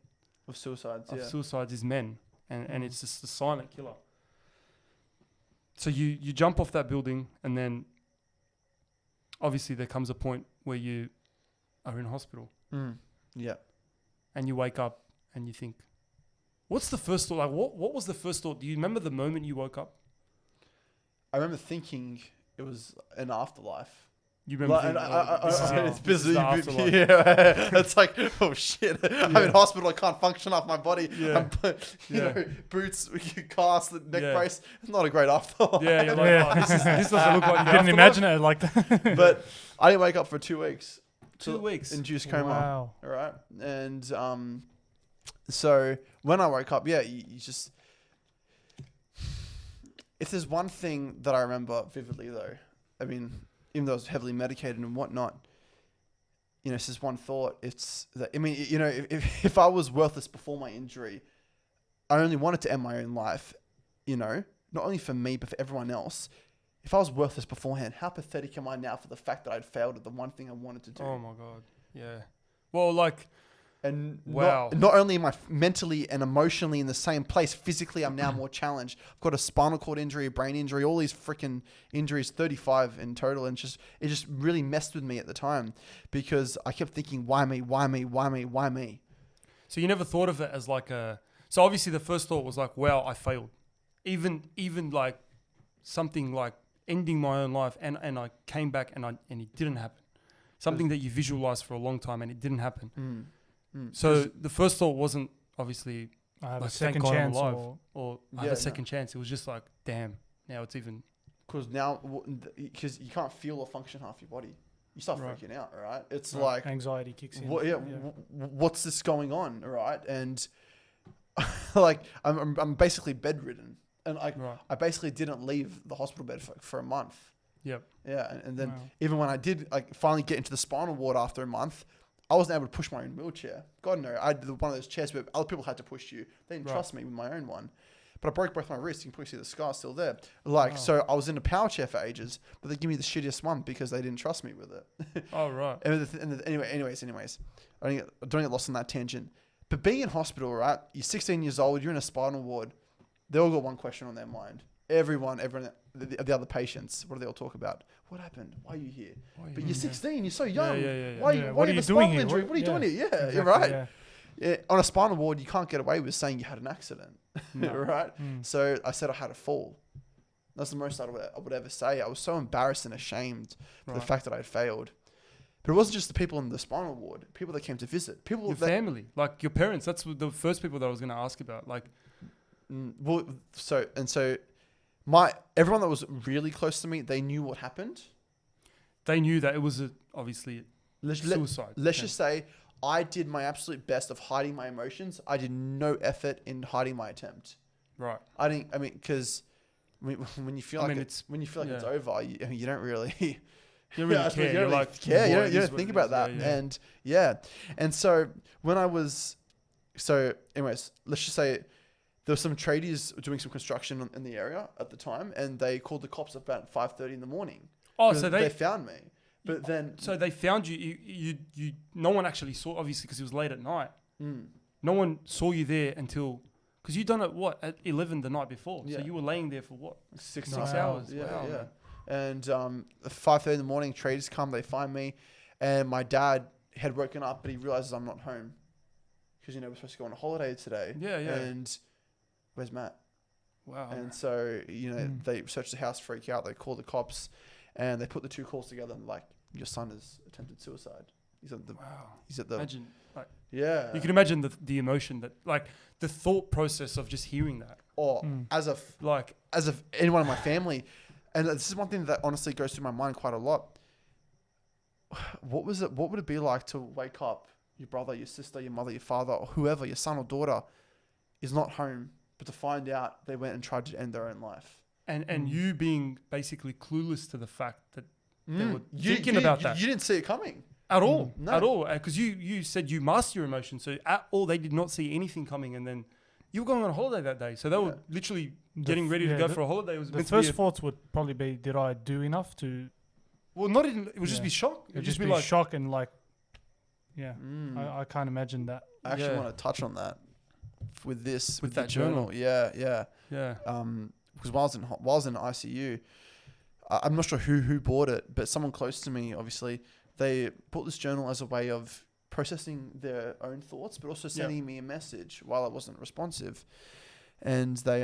Of suicides. of Yeah. suicides is men. And it's just a silent killer. So you jump off that building, and then obviously there comes a point where you are in hospital Yeah. and you wake up and you think, what's the first thought? Like, what was the first thought? Do you remember the moment you woke up? I remember thinking it was an afterlife. You remember thinking, It's this is busy. the afterlife. Yeah, it's like, oh shit! I'm in hospital. I can't function off my body. Yeah. You know, boots, cast, neck Yeah. brace. It's not a great afterlife. Yeah, you're like, Yeah. oh, this doesn't look like You the didn't afterlife. imagine it like that. But I didn't wake up for 2 weeks. 2 weeks. Induced coma. Wow. All right, and so when I woke up, yeah, you just. If there's one thing that I remember vividly, though, I mean, even though I was heavily medicated and whatnot, you know, it's just one thought. It's that, I mean, you know, if I was worthless before my injury, I only wanted to end my own life, you know, not only for me, but for everyone else. If I was worthless beforehand, how pathetic am I now for the fact that I'd failed at the one thing I wanted to do? Oh my God. Yeah. Well, like, And wow. not only am I mentally and emotionally in the same place, physically I'm now more challenged. I've got a spinal cord injury, a brain injury, all these freaking injuries, 35 in total. And it just really messed with me at the time because I kept thinking, why me, why me, why me, why me? so you never thought of it as like so obviously the first thought was like, wow, I failed. Even like something like ending my own life and I came back and it didn't happen. Something that you visualized for a long time and it didn't happen. So the first thought wasn't obviously I have like, a second thank God I'm chance. alive, or I have Yeah, a no. second chance. It was just like, damn, now it's even. Because now, because you can't feel or function half your body. You start Right. freaking out, right? It's Right. like, Anxiety kicks in. what's this going on, right? And like, I'm basically bedridden. And Right. I basically didn't leave the hospital bed for a month. Yep. Yeah, and then Wow. even when I did like finally get into the spinal ward after a month, I wasn't able to push my own wheelchair. God no, I had one of those chairs where other people had to push you. They didn't Right. trust me with my own one. But I broke both my wrists. You can probably see the scar still there. Like, so I was in a power chair for ages, but they give me the shittiest one because they didn't trust me with it. Oh, right. Anyways, I don't get lost on that tangent. But being in hospital, right? You're 16 years old. You're in a spinal ward. They all got one question on their mind. Everyone, the other patients, what do they all talk about? What happened? Why are you here? But you're 16. You're so young. yeah. Why Yeah, why what do are you have you a doing spinal here? injury? What- What are you yeah. doing here? Yeah, Exactly, you're right. yeah. Yeah, on a spinal ward, you can't get away with saying you had an accident, right? So I said I had a fall. That's the most I would ever say. I was so embarrassed and ashamed for the Right. fact that I'd failed. But it wasn't just the people in the spinal ward, people that came to visit. People Your that, family, like your parents. That's the first people that I was going to ask about. Like, everyone that was really close to me, they knew what happened. they knew that it was obviously Let's suicide. just say I did my absolute best of hiding my emotions. I did no effort in hiding my attempt. Right. Because when you feel like it's it's over, you don't really. You don't really Yeah, care. you don't You're really like, care. You "Boy, don't, it you is don't what think it about is." that. Yeah. And so when I was, anyways, let's just say there were some tradies doing some construction in the area at the time, and they called the cops about 5:30 in the morning. Oh, 'Cause so they found me. But then, So they found you. You no one actually saw, obviously, because it was late at night. No one saw you there until, because you done it at 11 the night before. Yeah. So you were laying there for what? 6 hours. Yeah, Wow, yeah. man. And 5:30 in the morning, traders come, they find me, and my dad had woken up, but he realizes I'm not home because we're supposed to go on a holiday today. Yeah, yeah. And where's Matt? Wow. And so they search the house, freak out, they call the cops, and they put the two calls together and like, your son has attempted suicide. He's at the. Wow. He's at the. Imagine, like, Yeah. you can imagine the emotion that, like, the thought process of just hearing that. Or as Like, of anyone in my family, and this is one thing that honestly goes through my mind quite a lot. What would it be like to wake up, your brother, your sister, your mother, your father, or whoever, your son or daughter, is not home, but to find out they went and tried to end their own life? and you being basically clueless to the fact that they were You thinking about that. You didn't see it coming. At all, No. at all. Because you said you master your emotions, so at all they did not see anything coming, and then you were going on a holiday that day, so they were literally getting ready to go for a holiday. It was The meant first to be thoughts would probably be, did I do enough to? well, not even. It would just be shock. It'd just be like shock and like, yeah. Mm. I can't imagine that. I actually Yeah. want to touch on that with this With the that journal. Yeah. Yeah. Because while I was in ICU, I'm not sure who bought it, but someone close to me, obviously, they bought this journal as a way of processing their own thoughts, but also sending me a message while I wasn't responsive. And they,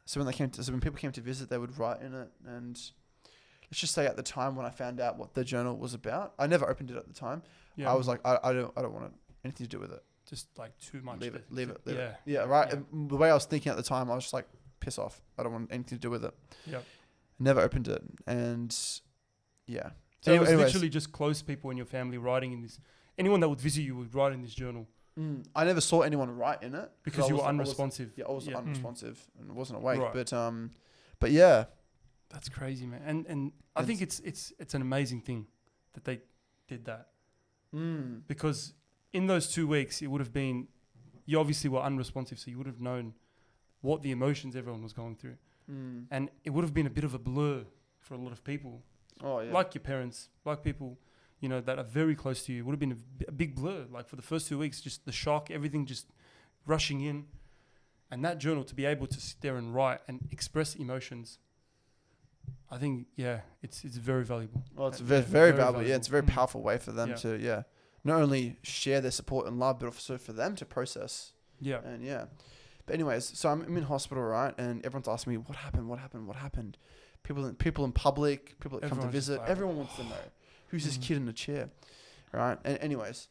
So when people came to visit, they would write in it. And let's just say at the time when I found out what the journal was about, I never opened it at the time. Yeah. I was like, I don't want anything to do with it. just like too much. Leave it. Yeah. Yeah, right. Yeah. And the way I was thinking at the time, I was just like, piss off. I don't want anything to do with it. Yep. Never opened it. And yeah. So it was Anyways, literally just close people in your family writing in this. Anyone that would visit you would write in this journal I never saw anyone write in it. because I you was- were I was- unresponsive. Yeah, I was Yeah. unresponsive and wasn't awake. Right. But yeah. That's crazy, man. And I think it's an amazing thing that they did that because in those 2 weeks it would have been, you obviously were unresponsive, so you would have known what the emotions everyone was going through, and it would have been a bit of a blur for a lot of people, Oh yeah. like your parents, like people, you know, that are very close to you. It would have been a big blur. Like for the first 2 weeks, just the shock, everything just rushing in, and that journal to be able to sit there and write and express emotions. I think, it's very valuable. Well, it's Yeah, very valuable. Yeah, it's a very Mm. powerful way for them Yeah. to not only share their support and love, but also for them to process. Yeah. And but anyways, so I'm in hospital, right? And everyone's asking me, what happened? People in public, people that come to Everyone's just visit, like, everyone wants to know who's this kid in the chair, right? And anyways,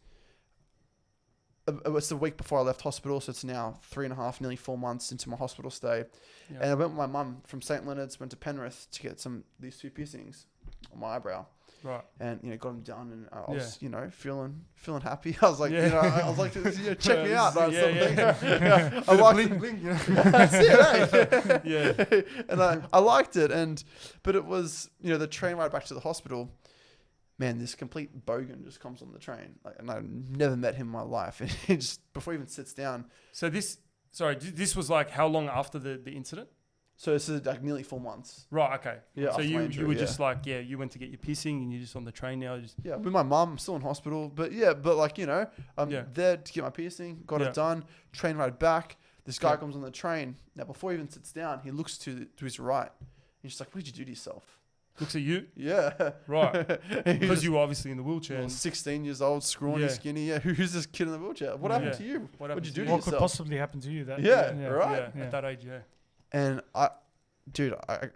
it's the week before I left hospital, so it's now 3.5, nearly 4 months into my hospital stay. Yeah. And I went with my mum from St. Leonard's, went to Penrith to get these 2 piercings on my eyebrow. Right. And got them done, and I Yeah. was feeling happy. I was like, Yeah. I was like, check me out, right? Yeah, Something. I liked it. bling, you know? That's it, eh? Yeah. And I liked it, but it was the train ride back to the hospital. Man, this complete bogan just comes on the train, and I never met him in my life. And he just before he even sits down. So this was like how long after the incident? So this is like nearly 4 months. Right. Okay. Yeah, So after my you injury, were yeah. just like, you went to get your piercing and you're just on the train now. Just Yeah, with my mum, still in hospital, but like I'm there to get my piercing, got it done, train ride back. This guy comes on the train. Now, before he even sits down, he looks to his right. He's just like, what did you do to yourself? looks at you. Yeah. Right. He's Because just, you were obviously in the wheelchair. well, and 16 years old, scrawny, Yeah. skinny. Yeah, who's this kid in the wheelchair? What happened Yeah. to you? What What'd happened you to do you? to What could yourself? possibly happen to you? That Yeah, right. Yeah. At that age, yeah. And dude, I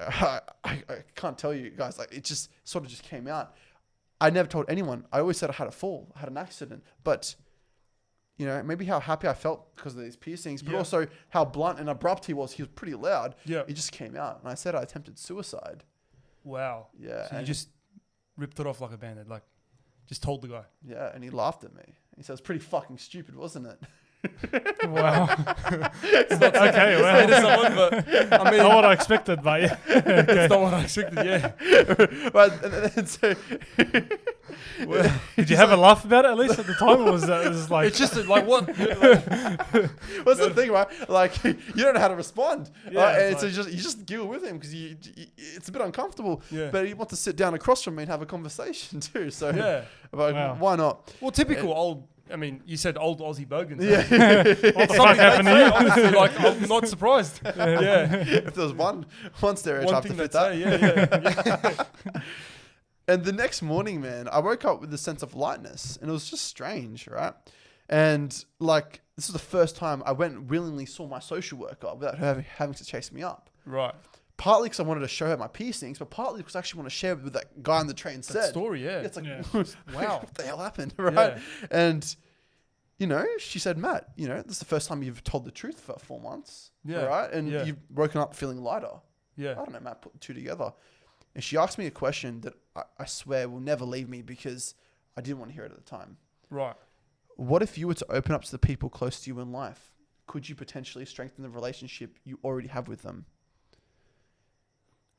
can't tell you guys, like, it just sort of just came out. I never told anyone. I always said I had a fall, I had an accident, but maybe how happy I felt because of these piercings, but Yeah. also how blunt and abrupt he was. He was pretty loud. Yeah. It just came out, and I said I attempted suicide. Wow. Yeah. So you and just ripped it off like a bandit, like just told the guy. yeah, and he laughed at me. He said, "It's pretty fucking stupid, wasn't it?" Wow. Okay, well, it is someone, but I mean, Not what I expected, but yeah. it's not what I expected. Yeah. But and so Did you have a laugh about it at least at the time, or was that just like? It's just like what? what's the thing, right? Like you don't know how to respond, Yeah, right? And it's so you just deal with him because it's a bit uncomfortable. Yeah. But you want to sit down across from me and have a conversation too. So Yeah. like, Wow. why not? Well, typical old. I mean, you said old Aussie bogans. Yeah. What the fuck happened to you? Honestly, like I'm not surprised. Yeah. If there was one stereotype One to thing fit that's that. yeah. And the next morning, man, I woke up with a sense of lightness, and it was just strange, right? And like, this was the first time I went and willingly saw my social worker without her having to chase me up. Right. Partly because I wanted to show her my piercings, but partly because I actually want to share it with that guy on the train That said. story, yeah. It's like, Yeah. Wow. what the hell happened, right? Yeah. And, she said, Matt, this is the first time you've told the truth for 4 months, Yeah. right? And Yeah. you've woken up feeling lighter. I Yeah. don't know, Matt, put the two together. And she asked me a question that I swear will never leave me because I didn't want to hear it at the time. Right. What if you were to open up to the people close to you in life? Could you potentially strengthen the relationship you already have with them?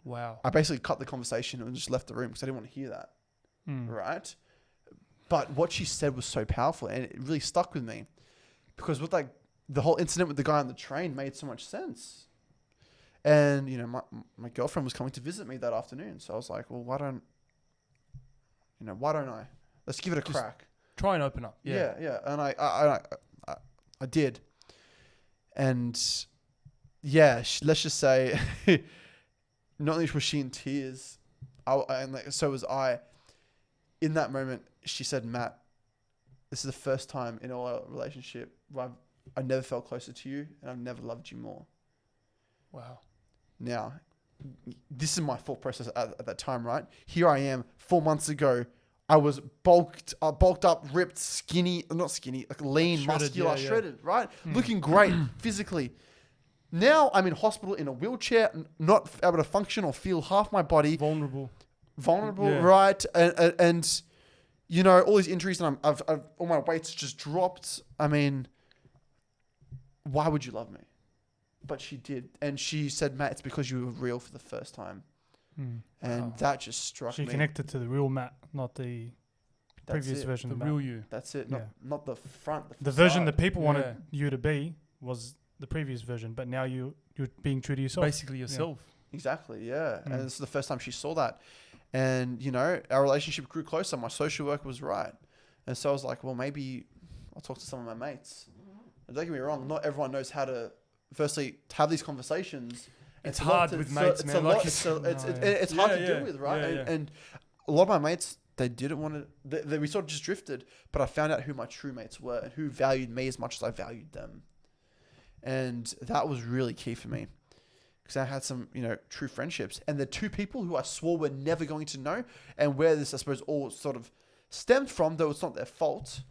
Wow. I basically cut the conversation and just left the room because I didn't want to hear that. right? But what she said was so powerful, and it really stuck with me, because with like the whole incident with the guy on the train made so much sense. And you know, my girlfriend was coming to visit me that afternoon, so I was like, well, why don't I? Let's give it a crack. Try and open up. Yeah. And I did. And yeah, let's just say, not only was she in tears, so was I. In that moment, she said, Matt, this is the first time in our relationship where I never felt closer to you, and I've never loved you more. Wow. Now, this is my thought process at that time, right? Here I am 4 months ago. I was bulked up, ripped, skinny, not skinny, like lean, Shredded, muscular, shredded, right? Mm. Looking great physically. Now I'm in hospital in a wheelchair, not able to function or feel half my body. Vulnerable, Yeah. Right? And you know, all these injuries, and I've all my weight's just dropped. I mean, why would you love me? But she did. And she said, Matt, it's because you were real for the first time. And that just struck me. She connected to the real Matt, not the previous version of the Matt. real you. That's it. Not the front. The version that facade. people wanted you to be was the previous version, but now you're being true to yourself. Basically yourself. Exactly, yeah. And this is the first time she saw that. And, you know, our relationship grew closer. My social work was right. And so I was like, well, maybe I'll talk to some of my mates. And don't get me wrong, not everyone knows how to, firstly, have these conversations. It's hard with mates, man. It's hard to deal with, right? And a lot of my mates, they didn't want to, we sort of just drifted. But I found out who my true mates were and who valued me as much as I valued them. And that was really key for me. Because I had some, you know, true friendships. And the two people who I swore were never going to know, and where this, I suppose, all sort of stemmed from, though it's not their fault,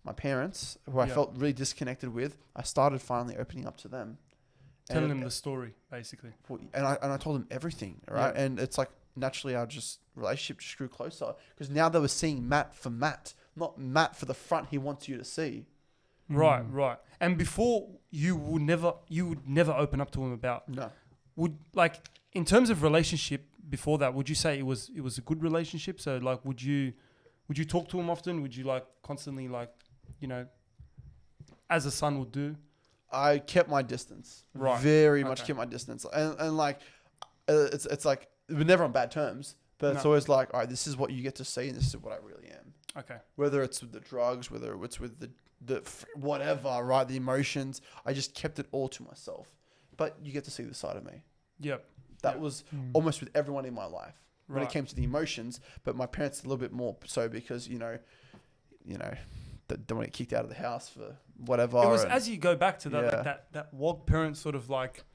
my parents, who I felt really disconnected with, I started finally opening up to them. Telling them the story, basically. And I told them everything, right? Yeah. And it's like, naturally, our relationship just grew closer. Because now they were seeing Matt for Matt, not Matt for the front he wants you to see. Right. And before, you would never open up to him about... No. Would, like, in terms of relationship before that, would you say it was a good relationship? So like, would you talk to him often? Would you like constantly, like, you know, as a son would do? I kept my distance. Right. Very much kept my distance. And like, it's like, we're never on bad terms, but it's always like, all right, this is what you get to see, and this is what I really am. Okay. Whether Whether it's with the drugs, whether it's with the whatever, right? The emotions, I just kept it all to myself. But you get to see the side of me. Yep. That was almost with everyone in my life when Right. it came to the emotions. But my parents a little bit more so, because you know, don't want to get kicked out of the house for whatever. It was as you go back to that, Yeah. like that WOG parent sort of like,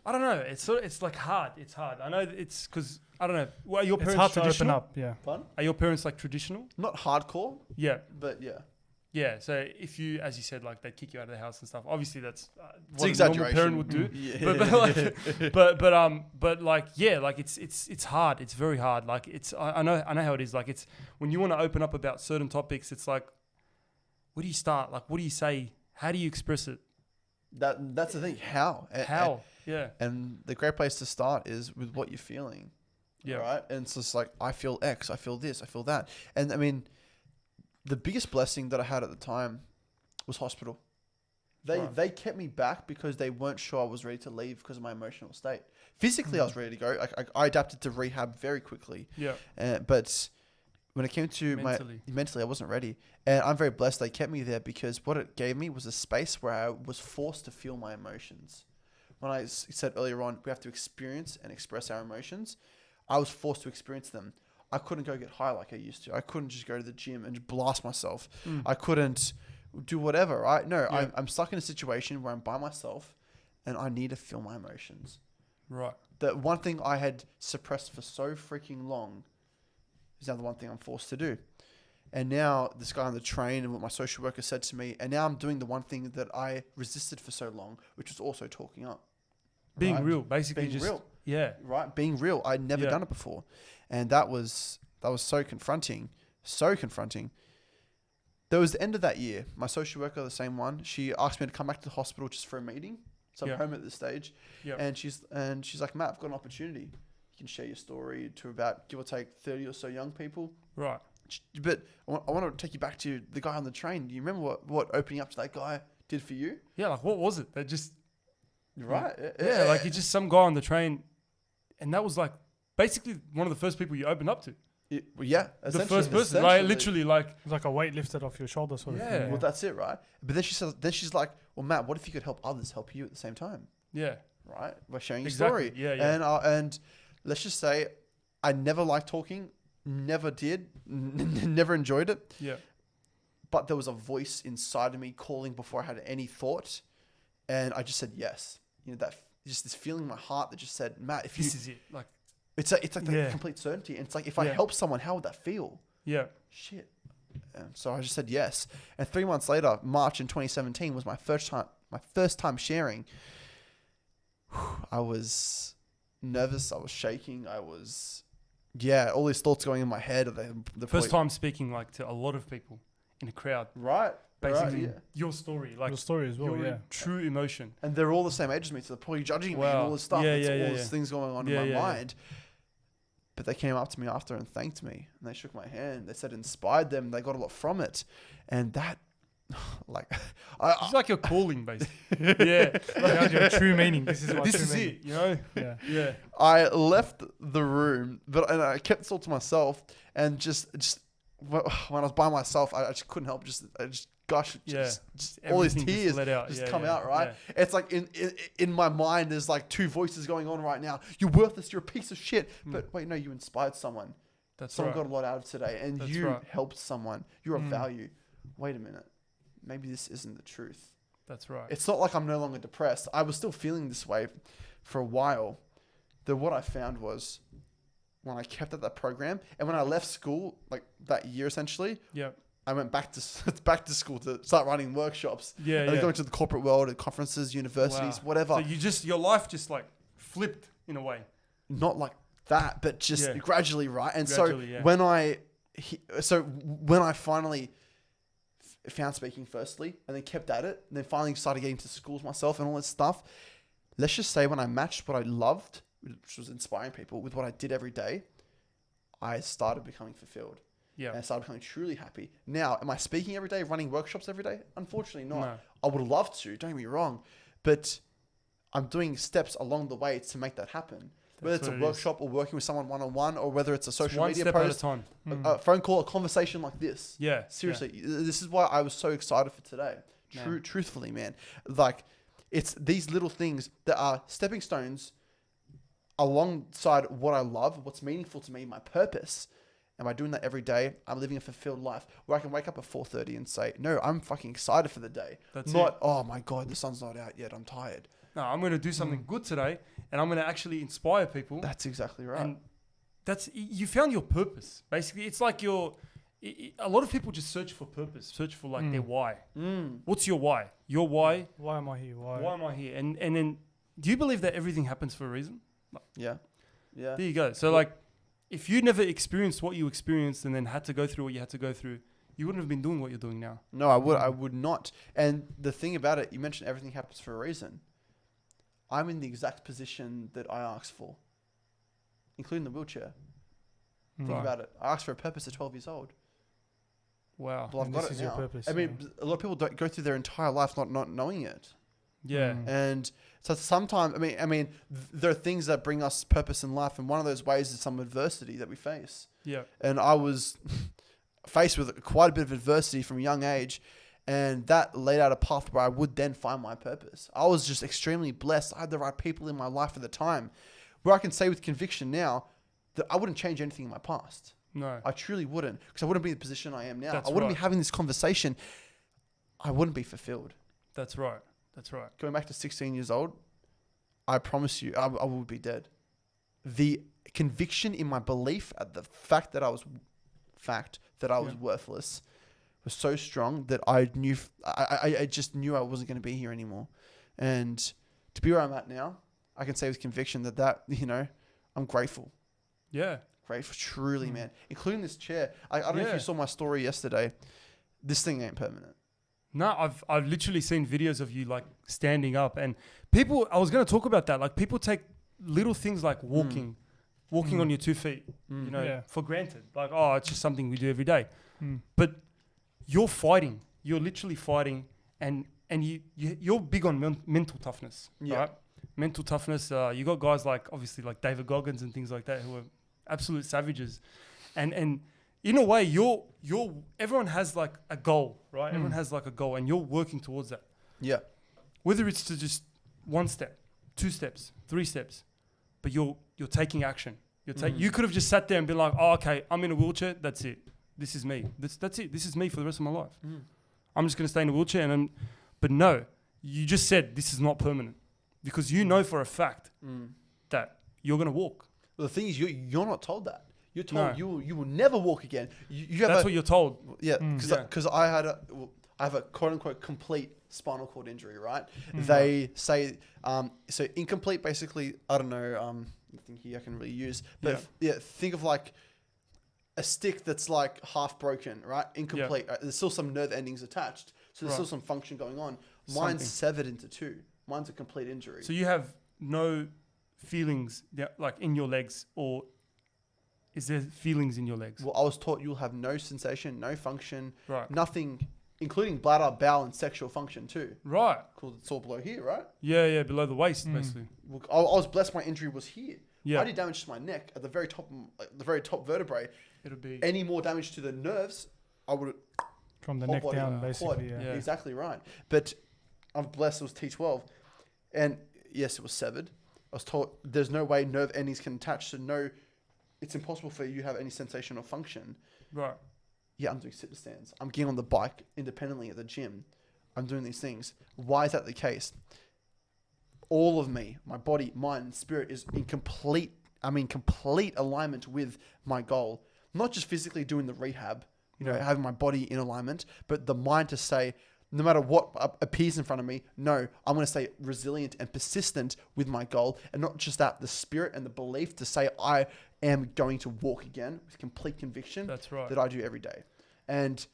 I don't know. It's like hard. It's hard. I know it's because I don't know. Well, are your It's parents hard to open traditional? up, yeah. Fun? Are your parents like traditional? Not hardcore, Yeah. but yeah. Yeah, so if you, as you said, like they'd kick you out of the house and stuff. Obviously, that's It's what a normal parent would do. Yeah. But like yeah, like it's hard. It's very hard. Like I know how it is. Like it's when you want to open up about certain topics, it's like, where do you start? Like what do you say? How do you express it? That's the thing. How? Yeah. And the great place to start is with what you're feeling. Yeah. Right. And it's just like, I feel X. I feel this. I feel that. And I mean, the biggest blessing that I had at the time was hospital. They kept me back because they weren't sure I was ready to leave because of my emotional state. Physically, I was ready to go. I adapted to rehab very quickly. Yeah. But when it came to mentally, I wasn't ready. And I'm very blessed they kept me there, because what it gave me was a space where I was forced to feel my emotions. When I said earlier on, we have to experience and express our emotions, I was forced to experience them. I couldn't go get high like I used to. I couldn't just go to the gym and just blast myself. I couldn't do whatever, right? No, Yeah. I'm stuck in a situation where I'm by myself and I need to feel my emotions. Right. The one thing I had suppressed for so freaking long is now the one thing I'm forced to do. And now this guy on the train and what my social worker said to me, and now I'm doing the one thing that I resisted for so long, which was also talking up. Being right? real, basically. Being just real. Yeah. Right? Being real. I'd never done it before. And that was so confronting. So confronting. There was the end of that year. My social worker, the same one, she asked me to come back to the hospital just for a meeting. So I'm home at this stage. Yeah. And she's like, Matt, I've got an opportunity. You can share your story to about give or take 30 or so young people. Right. But I want to take you back to the guy on the train. Do you remember what opening up to that guy did for you? Yeah, like what was it? They just Right. yeah, like it's just some guy on the train, and that was like basically one of the first people you opened up to. Yeah. The first person, like literally, like It's like a weight lifted off your shoulder, sort of Yeah. thing. Well, that's it, right? But then she's like, well, Matt, what if you could help others help you at the same time, yeah, right? By sharing your Exactly. story. Yeah, yeah. And let's just say, I never liked talking, never did, never enjoyed it. yeah, But there was a voice inside of me calling before I had any thought, and I just said yes. You know, that just this feeling in my heart that just said, Matt, if this is it. Like it's like that Yeah. complete certainty. And it's like, if I Yeah. help someone, how would that feel? yeah, Shit. And so I just said yes. And 3 months later, March in 2017 was my first time sharing. I was nervous. I was shaking. All these thoughts going in my head. The first time speaking like to a lot of people in a crowd. Right. Basically, Right, yeah. your story, like Your story as well, your yeah. true emotion. And they're all the same age as me, so they're probably judging me and Wow. all this stuff. Yeah, It's yeah, all yeah, these yeah. things going on Yeah, in my yeah, yeah. mind. But they came up to me after and thanked me, and they shook my hand. They said it inspired them. They got a lot from it, and that, like, It's like your calling, basically. Yeah, Found your true meaning. This is what this true is meaning. it. You know. Yeah. Yeah. I left the room, and I kept this all to myself, and just when I was by myself, I just couldn't help. I just gush, Yeah. just all these Everything just tears let out. just Yeah, come yeah, out, right? yeah. It's like in my mind, there's like two voices going on right now. You're worthless. You're a piece of shit. But wait, no, you inspired someone. That's Someone right. got a lot out of today, and That's you right. helped someone. You're of value. Wait a minute. Maybe this isn't the truth. That's right. It's not like I'm no longer depressed. I was still feeling this way for a while. Then what I found was when I kept at that program and when I left school, like that year essentially, Yeah. I went back to school to start running workshops. Yeah, and yeah. going to the corporate world at conferences, universities, Wow. whatever. So your life just like flipped in a way. Not like that, but just Yeah. gradually, right? And Gradually, yeah. so when I finally found speaking firstly, and then kept at it, and then finally started getting to schools myself and all this stuff. Let's just say when I matched what I loved, which was inspiring people, with what I did every day, I started becoming fulfilled. Yeah. And I started becoming truly happy. Now, am I speaking every day, running workshops every day? Unfortunately not. No. I would love to, don't get me wrong, but I'm doing steps along the way to make that happen. Whether it's what a it is. workshop or working with someone one-on-one, or whether it's a social One media step at a post, time. a phone call, a conversation like this. Yeah. Seriously, this is why I was so excited for today. Truthfully, man. Like, it's these little things that are stepping stones alongside what I love, what's meaningful to me, my purpose. And by doing that every day, I'm living a fulfilled life where I can wake up at 4:30 and say, no, I'm fucking excited for the day. That's not, it. oh my God, the sun's not out yet, I'm tired. No, I'm going to do something good today, and I'm going to actually inspire people. That's exactly right. And you found your purpose. Basically, it's like a lot of people just search for purpose, search for like their why. What's your why? Your why? Why am I here? Why am I here? And then, do you believe that everything happens for a reason? Yeah. Yeah. There you go. So like, if you never experienced what you experienced and then had to go through what you had to go through, you wouldn't have been doing what you're doing now. No, I would not. And the thing about it, you mentioned everything happens for a reason. I'm in the exact position that I asked for, including the wheelchair. Think Right. about it. I asked for a purpose at 12 years old. Wow. Well, I've And got this it is your now. purpose, I mean, a lot of people don't go through their entire life not knowing it. Yeah. And so sometimes, I mean, there are things that bring us purpose in life, and one of those ways is some adversity that we face. Yeah. And I was faced with quite a bit of adversity from a young age, and that laid out a path where I would then find my purpose. I was just extremely blessed. I had the right people in my life at the time, where I can say with conviction now that I wouldn't change anything in my past. No. I truly wouldn't, because I wouldn't be in the position I am now. That's I wouldn't right. be having this conversation. I wouldn't be fulfilled. That's right. That's right. Going back to 16 years old, I promise you, I would be dead. The conviction in my belief at the fact that I was worthless was so strong that I knew, I just knew I wasn't going to be here anymore. And to be where I'm at now, I can say with conviction that I'm grateful. Yeah. Grateful, truly, man. Including this chair. I don't know if Yeah. you saw my story yesterday. This thing ain't permanent. No, I've literally seen videos of you like standing up, and people. I was going to talk about that. Like people take little things like walking walking on your 2 feet, you know, Yeah. for granted. Like, oh, it's just something we do every day. Mm. But you're fighting. You're literally fighting, and you're big on mental toughness, Yeah. right? Mental toughness. You got guys like obviously like David Goggins and things like that who are absolute savages, and in a way, you're everyone has like a goal, right? Everyone has like a goal, and you're working towards that. Yeah. Whether it's to just 1 step, 2 steps, 3 steps, but you're taking action. You could have just sat there and been like, oh, okay, I'm in a wheelchair. That's it. This is me. That's it. This is me for the rest of my life. I'm just gonna stay in a wheelchair, but no, you just said this is not permanent, because you know for a fact that you're gonna walk. Well, the thing is, you're not told that. You're told No. you will never walk again. You have That's what you're told. Yeah, because I have a quote unquote complete spinal cord injury, right? They say so incomplete. Basically, I don't know. Nothing here I can really use, but think of like a stick that's like half broken, right? Incomplete. There's still some nerve endings attached, so there's still some function going on. Mine's severed into 2. Mine's a complete injury. So you have no feelings like in your legs, or is there feelings in your legs? Well, I was taught you'll have no sensation, no function, Right. nothing, including bladder, bowel, and sexual function too. Right. Cool, it's all below here, right? Yeah, below the waist, basically. Well, I was blessed my injury was here. Yeah. I did damage to my neck at the very top, the very top vertebrae. It'll be Any more damage to the nerves, I would From the whole neck body, down, quad. basically. Yeah. Yeah. Exactly right. But I'm blessed it was T12. And yes, it was severed. I was taught there's no way nerve endings can attach, so no, it's impossible for you to have any sensation or function. right. Yeah, I'm doing sit to stands. I'm getting on the bike independently at the gym. I'm doing these things. Why is that the case? All of me, my body, mind, and spirit is in complete alignment with my goal. Not just physically doing the rehab, having my body in alignment, but the mind to say, no matter what appears in front of me, no, I'm going to stay resilient and persistent with my goal. And not just that, the spirit and the belief to say, I am going to walk again with complete conviction. That's right. That I do every day. And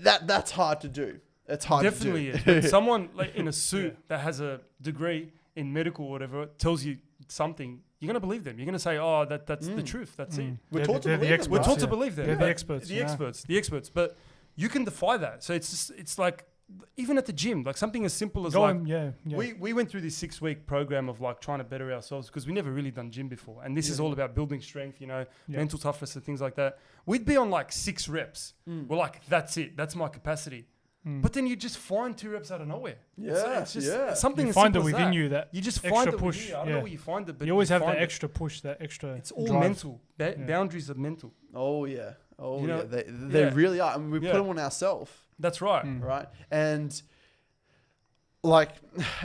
that's hard to do. It's hard Definitely to do. is. But someone like in a suit that has a degree in medical or whatever tells you something, you're going to believe them. You're going to say, oh, that's the truth. That's it. We're taught to they're believe the them, experts. We're right? taught to Yeah. believe them. They're the but experts, The yeah. experts. But you can defy that. So it's like, even at the gym, like something as simple as Yeah. we went through this 6-week program of like trying to better ourselves, because we never really done gym before. And this is all about building strength, mental toughness and things like that. We'd be on like 6 reps. We're like, that's it. That's my capacity. But then you just find 2 reps out of nowhere. It's just something You as find simple it as within that. you that You just extra find it push. within you. I don't know where you find it, but you always have find that it. extra push, that extra. It's all drive. mental. Boundaries are mental. Oh, yeah. Oh, You know, yeah. They yeah. really are. I mean, we Yeah. put them on ourselves, That's right. right? And like,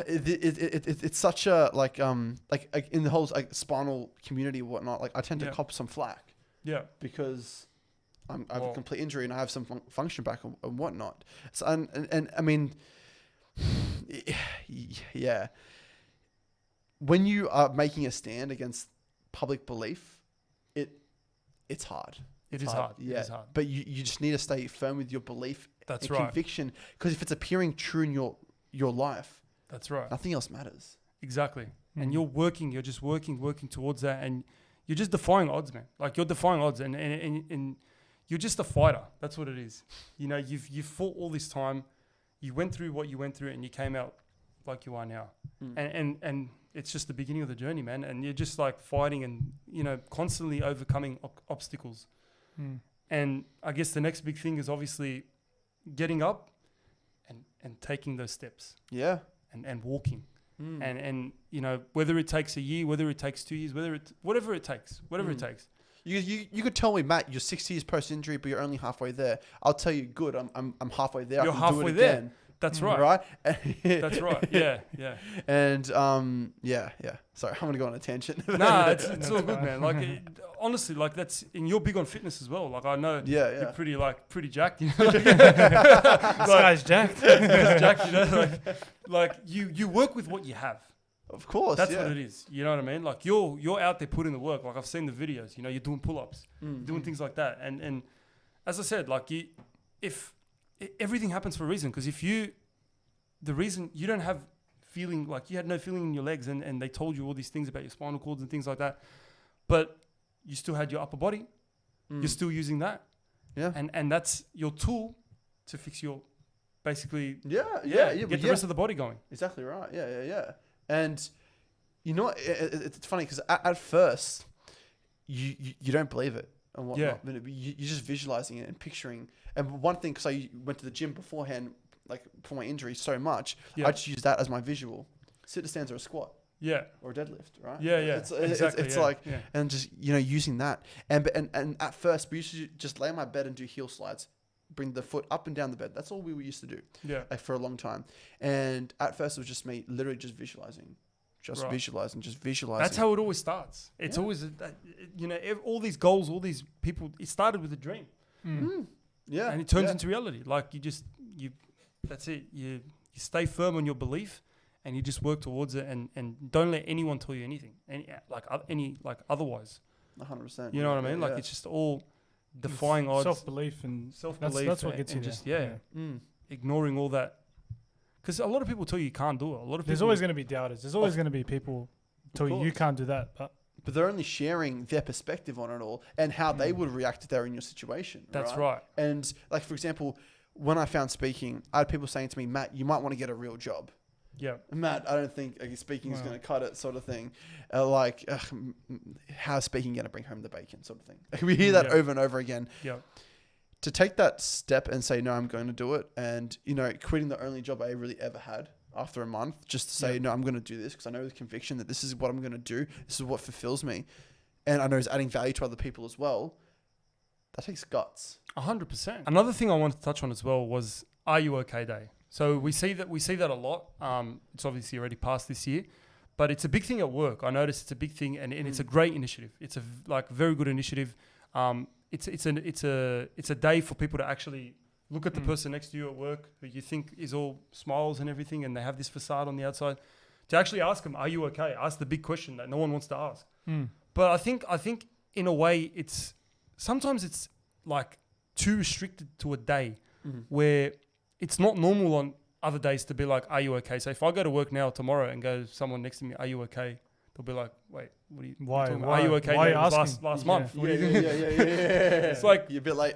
it's such a, like in the whole like spinal community and whatnot, like I tend to Yeah. cop some flack Yeah. because I have a Well- complete injury and I have some function back and whatnot. So, and I mean, yeah. When you are making a stand against public belief, it's hard. It is hard. Yeah. It is hard. But you just need to stay firm with your belief That's and right. conviction, because if it's appearing true in your life, That's right. nothing else matters. Exactly. And you're just working towards that, and you're just defying odds, man. Like you're defying odds, and you're just a fighter. That's what it is. You've fought all this time, you went through what you went through, and you came out like you are now. And it's just the beginning of the journey, man. And you're just like fighting and, constantly overcoming obstacles. And I guess the next big thing is obviously getting up and taking those steps Yeah. and walking. And whether it takes a year, whether it takes 2 years, whatever it takes. You could tell me, Matt, you're 6 years post injury, but you're only halfway there. I'll tell you, good. I'm halfway there. You're I can do halfway it there. again. That's right. Right. That's right. Yeah. And yeah. Sorry, I'm gonna go on a tangent. Nah, it's all good, man. Like honestly, like that's, and you're big on fitness as well. Like I know, Yeah. you're pretty jacked. This guy's jacked. Jacked, like you work with what you have. Of course. That's yeah. what it is. You know what I mean? Like you're out there putting the work. Like I've seen the videos. You're doing pull-ups, doing things like that. And as I said, like everything happens for a reason. Because the reason you don't have feeling, like you had no feeling in your legs, and they told you all these things about your spinal cords and things like that. but you still had your upper body. You're still using that. Yeah. And that's your tool to fix your, basically, Yeah. get the rest of the body going. Exactly right. Yeah. And you know what? It's funny because at first you don't believe it and whatnot. Yeah. But you're just visualizing it and picturing. And one thing, because I went to the gym beforehand, like for my injury so much, Yeah. I just use that as my visual. Sit to stands or a squat Yeah. or a deadlift, right? Yeah. Exactly. It's yeah, like, yeah. and just, using that. And at first, we used to just lay on my bed and do heel slides. Bring the foot up and down the bed. That's all we used to do. Yeah. Like for a long time. And at first it was just me literally just visualizing. Just Right. visualizing. That's how it always starts. It's Yeah. always, all these goals, all these people, it started with a dream. Yeah. And it turns into reality. Like that's it. You stay firm on your belief and you just work towards it and don't let anyone tell you anything. Otherwise. 100%. You know what I mean? Like it's just all defying odds. Self-belief and Self-belief. That's what gets you and there. just, ignoring all that. Because a lot of people tell you can't do it. A lot of There's people, always going to be doubters. There's always going to be people tell you course. can't do that. But they're only sharing their perspective on it all and how they would react if they were in your situation. That's right. And like, for example, when I found speaking, I had people saying to me, Matt, you might want to get a real job. Yeah. Matt, I don't think speaking is Wow. going to cut it, sort of thing. How's speaking going to bring home the bacon, sort of thing. We hear that Yeah. over and over again. Yeah. To take that step and say, no, I'm going to do it. And, quitting the only job I really ever had after a month, just to say, no, I'm going to do this because I know with conviction that this is what I'm going to do. This is what fulfills me. And I know it's adding value to other people as well. That takes guts. 100%. Another thing I wanted to touch on as well was Are You Okay Day. So we see that a lot. It's obviously already passed this year, but it's a big thing at work. I noticed it's a big thing, and it's a great initiative. It's a very good initiative. It's a day for people to actually look at the person next to you at work who you think is all smiles and everything, and they have this facade on the outside. To actually ask them, "Are you okay?" Ask the big question that no one wants to ask. But I think in a way sometimes it's like too restricted to a day where it's not normal on other days to be like, "Are you okay?" So if I go to work now or tomorrow and go to someone next to me, "Are you okay?" They'll be like, "Wait, what are you? Why? talking about? Are you okay?" Why It are you was asking? last month? What do you think? It's like- you're a bit late.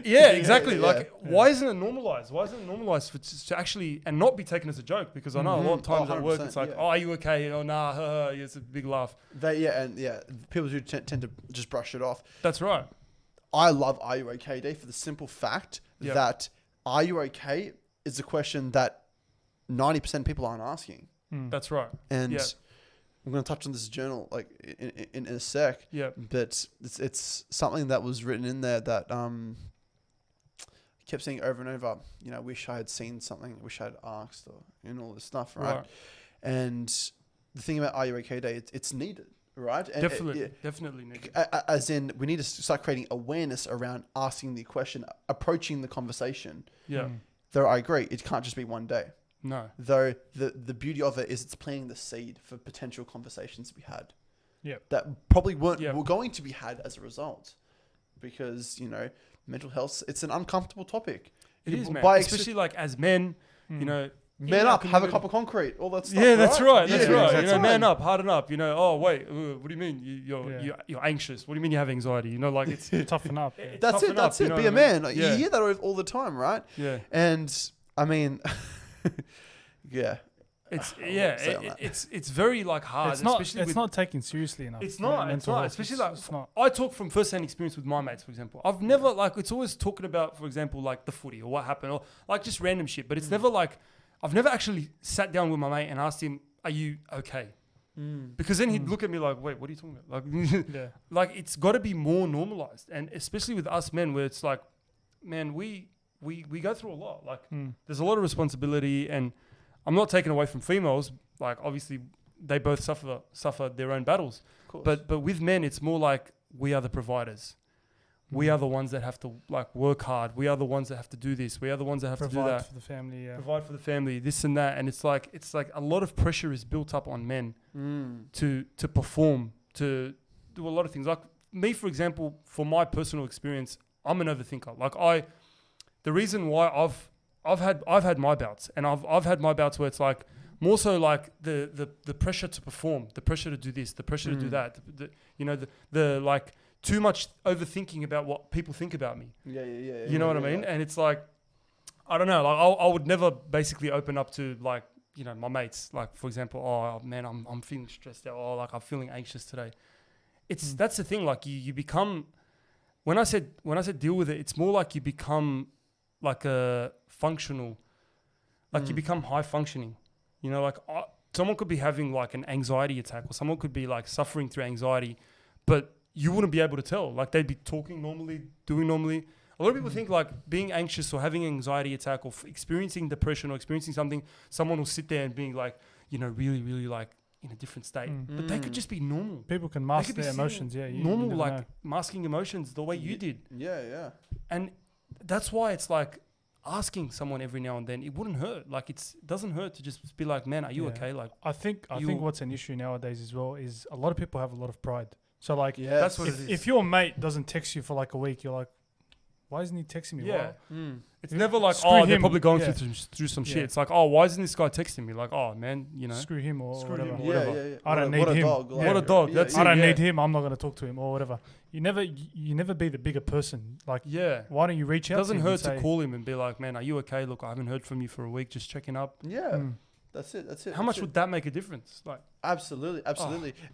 Yeah, exactly. Yeah. Like, why isn't it normalized? Why isn't it normalized to actually and not be taken as a joke? Because I know a lot of times at work, 100%, it's like, yeah. "Oh, are you okay?" "Oh, nah." It's a big laugh. People do tend to just brush it off. That's right. I love Are You Okay Day for the simple fact Yep. that Are You Okay is a question that 90% of people aren't asking. That's right. And Yeah. I'm going to touch on this journal like in a sec. Yeah. But it's something that was written in there that kept saying over and over, I wish I had seen something, I wish I had asked or all this stuff, right? And the thing about Are You Okay Day, it's needed, right? And Definitely needed. as in, we need to start creating awareness around asking the question, approaching the conversation. Yeah. Though I agree, it can't just be one day. No. Though the beauty of it is it's planting the seed for potential conversations we had. Yeah. That probably were going to be had as a result. Because, mental health, it's an uncomfortable topic. It is, man. By Especially like as men, man up, have a cup of concrete, all that stuff. Yeah, that's right. That's Yeah, right. that's Man right. up, harden up. Oh wait, what do you mean? You're anxious? What do you mean you have anxiety? Like it's Toughen up. That's toughen it. That's up, it. you Be know a what I mean? man. Like, Yeah. You hear that all the time, right? Yeah. And I mean, yeah. It's I won't say on that. it's very like hard. It's not. especially It's with, not taken seriously enough. It's not. It's Mental not. health, Especially it's like not. I talk from first-hand experience with my mates, for example. I've never it's always talking about, for example, like the footy or what happened or like just random shit. But it's never like I've never actually sat down with my mate and asked him, "Are you okay?" Because then he'd look at me like, "Wait, what are you talking about?" Like, Yeah. like it's got to be more normalized, and especially with us men, where it's like, man, we go through a lot. Like, there's a lot of responsibility, and I'm not taking away from females. Like, obviously, they both suffer their own battles. But with men, it's more like we are the providers. We are the ones that have to like work hard. We are the ones that have to do this. We are the ones that have to do Provide that. for the family. Yeah. Provide for the family, this and that, and it's like a lot of pressure is built up on men to perform, to do a lot of things. Like me, for example, for my personal experience, I'm an overthinker. Like the reason why I've had my bouts, and I've had my bouts where it's like more so like the pressure to perform, the pressure to do this, the pressure to do that, the like too much overthinking about what people think about me. Yeah. You know what I mean? And it's like, I don't know, like I would never basically open up to like, you know, my mates, like for example, oh man, I'm feeling stressed out, or like I'm feeling anxious today. It's that's the thing, like you become, when I said deal with it, it's more like you become like a functional, like you become high functioning. You know, like someone could be having like an anxiety attack, or someone could be like suffering through anxiety, but you wouldn't be able to tell. Like they'd be talking normally, doing normally. A lot of people think like being anxious or having an anxiety attack or experiencing depression or experiencing something, someone will sit there and being like, you know, really, really like in a different state. But they could just be normal. People can mask their emotions. Yeah, normal, you like know. masking emotions the way you did. Yeah. And that's why it's like asking someone every now and then, it wouldn't hurt. Like it doesn't hurt to just be like, man, are you okay? Like I think what's an issue nowadays as well is a lot of people have a lot of pride. So like, that's what it is. If your mate doesn't text you for like a week, you're like, why isn't he texting me? Yeah. Why? It's never like, Screw they're him. probably going Yeah. through some Yeah. shit. It's like, oh, why isn't this guy texting me? Like, oh man, you know. Screw him or Screw whatever. him. Yeah. I don't need What a him. dog. Yeah. What a dog. That's I it, don't yeah. need him. I'm not going to talk to him or whatever. You never be the bigger person. Like, Yeah. why don't you reach It out? doesn't to him hurt and to say, call him and be like, man, are you okay? Look, I haven't heard from you for a week. Just checking up. Yeah. That's it. How much would that make a difference? Like, Absolutely.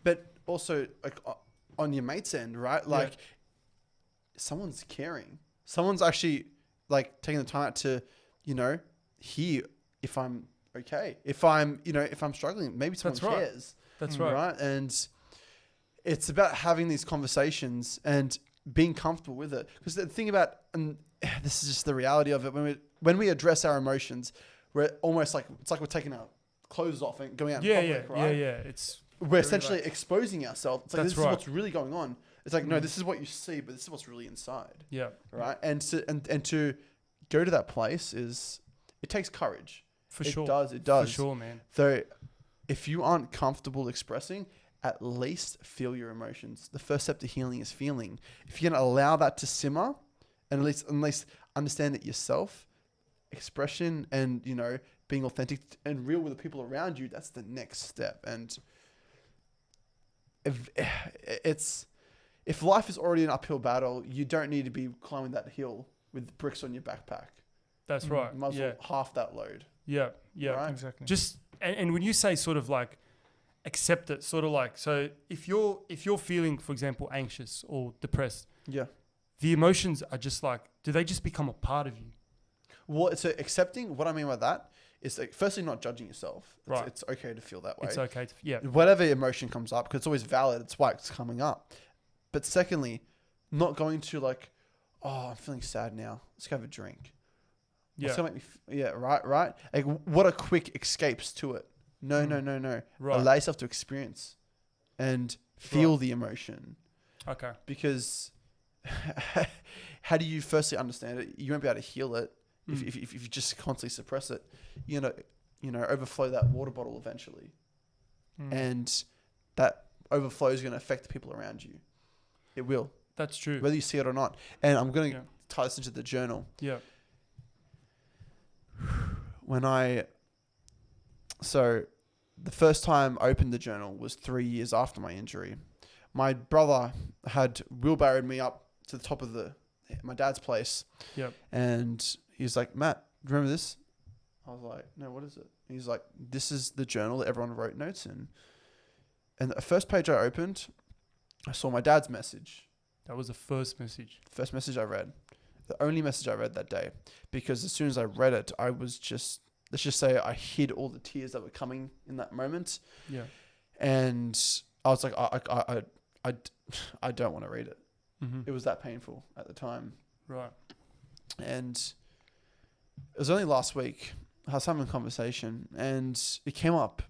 But also, like on your mate's end, right? Like, someone's caring. Someone's actually like taking the time out to, you know, hear if I'm okay, if I'm struggling. Maybe someone That's right. cares. that's right. Right. And it's about having these conversations and being comfortable with it. Because the thing about, and this is just the reality of it, when we address our emotions, we're almost like, it's like we're taking our clothes off and going out in public, right? Yeah. It's We're essentially exposing ourselves. It's like, That's this right. is what's really going on. It's like, no, this is what you see, but this is what's really inside. yeah, Right. And to go to that place it takes courage. for It sure. does. It does. For sure, man. So if you aren't comfortable expressing, at least feel your emotions. The first step to healing is feeling. If you're going to allow that to simmer and at least understand it yourself, expression and, you know, being authentic and real with the people around you, that's the next step. And if life is already an uphill battle, you don't need to be climbing that hill with bricks on your backpack. That's right. You might as Yeah, well half that load. yeah. Right? Exactly. Just and when you say sort of like accept it, sort of like, so if you're feeling, for example, anxious or depressed, Yeah. the emotions are just like, do they just become a part of you? Well, so accepting, what I mean by that is like, firstly, not judging yourself. Right. It's okay to feel that way. It's okay. Yeah. Whatever emotion comes up, because it's always valid, it's why it's coming up. But secondly, not going to like, oh, I'm feeling sad now. Let's go have a drink. Yeah. What's gonna make me right? Like, what are quick escapes to it? No. Right. Allow yourself to experience and feel the emotion. Okay. Because how do you firstly understand it? You won't be able to heal it if you just constantly suppress it. You know, overflow that water bottle eventually, and that overflow is going to affect the people around you. It will, That's true. whether you see it or not. And I'm going to tie this into the journal. Yeah. So the first time I opened the journal was 3 years after my injury. My brother had wheelbarrowed me up to the top of my dad's place. Yep. And he's like, Matt, do you remember this? I was like, no, what is it? He's like, this is the journal that everyone wrote notes in. And the first page I opened, I saw my dad's message. That was the first message. First message I read. The only message I read that day. Because as soon as I read it, I was just, let's just say I hid all the tears that were coming in that moment. Yeah. And I was like, I don't want to read it. Mm-hmm. It was that painful at the time. Right. And it was only last week I was having a conversation and it came up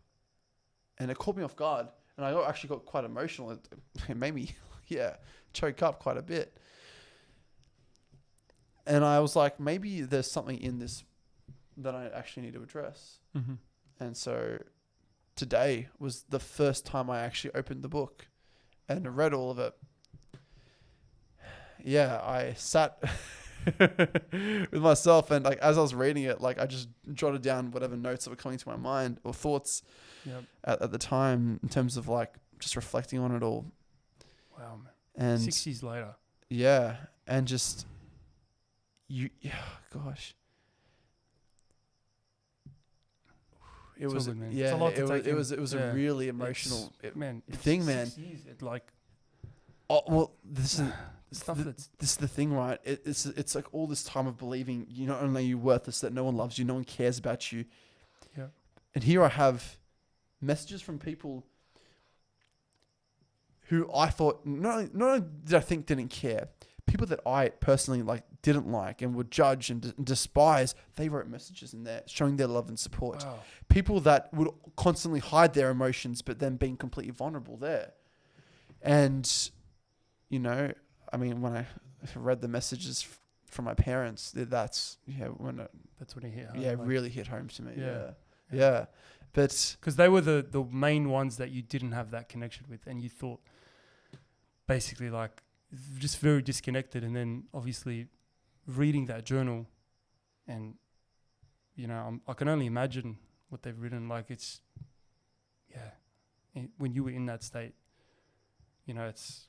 and it caught me off guard. And I actually got quite emotional. It made me, choke up quite a bit. And I was like, maybe there's something in this that I actually need to address. Mm-hmm. And so today was the first time I actually opened the book and read all of it. Yeah, I sat with myself. And like as I was reading it, like I just jotted down whatever notes that were coming to my mind or thoughts Yep. at the time in terms of like just reflecting on it all. Wow, man. And 6 years later. yeah, and just gosh. It It's was all good, man. yeah. It's a lot to take it in. was Yeah. a really emotional Man, thing, it's man. 6 years, it like Oh well, this is stuff that's this is the thing, right? It's like all this time of believing you not only are you worthless, that no one loves you, no one cares about you. Yeah. And here I have messages from people who I thought not only did I think didn't care, people that I personally like didn't like and would judge and despise. They wrote messages in there showing their love and support. wow. People that would constantly hide their emotions, but then being completely vulnerable there. And you know, I mean, when I read the messages from my parents, that's when it That's when he hit home. yeah like, really hit home to me. Yeah. Yeah. But because they were the main ones that you didn't have that connection with, and you thought basically like just very disconnected. And then obviously reading that journal, and you know, I can only imagine what they've written. Like it's when you were in that state, you know, it's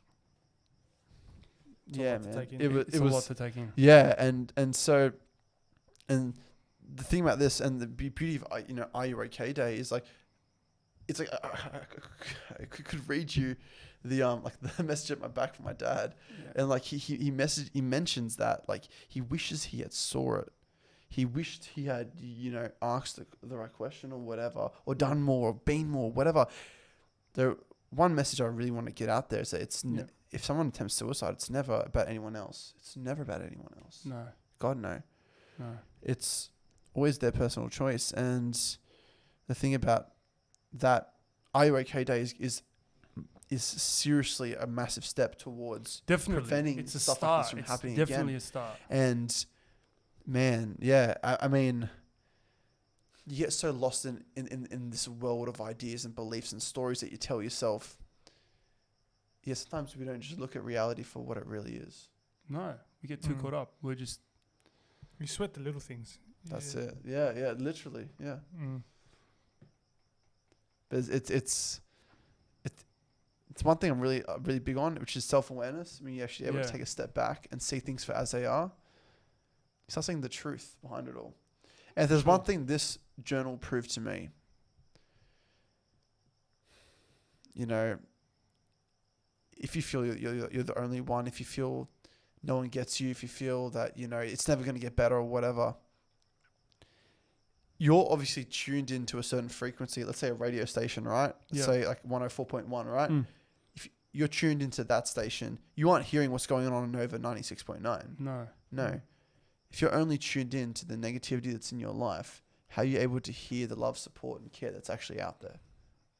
a yeah, lot to man, take in. it a lot was to take in. yeah, and so and the thing about this and the beauty of Are You Okay Day is like it's like I could read you the like the message at my back from my dad, and like he mentions that like he wishes he had saw it, he wished he had asked the right question or whatever, or done more or been more, whatever. The one message I really want to get out there is that if someone attempts suicide, it's never about anyone else. It's never about anyone else. No, God no. no. It's always their personal choice. And the thing about that Are You Okay Day is seriously a massive step towards Definitely preventing it's a stuff start. like this from It's happening definitely again. a start. And man, yeah, I mean, you get so lost in this world of ideas and beliefs and stories that you tell yourself. Yeah, sometimes we don't just look at reality for what it really is. No, we get too caught up. We're just You sweat the little things. That's it. Yeah, literally. Yeah. Mm. But it's one thing I'm really big on, which is self-awareness. I mean, you're actually able to take a step back and see things for as they are. You start seeing the truth behind it all. And if there's one thing this journal proved to me, if you feel you're the only one, if you feel no one gets you, if you feel that it's never going to get better or whatever, you're obviously tuned into a certain frequency. Let's say a radio station, right? Let's say like 104.1, right? If you're tuned into that station, you aren't hearing what's going on over 96.9. No. If you're only tuned in to the negativity that's in your life, how are you able to hear the love, support, and care that's actually out there?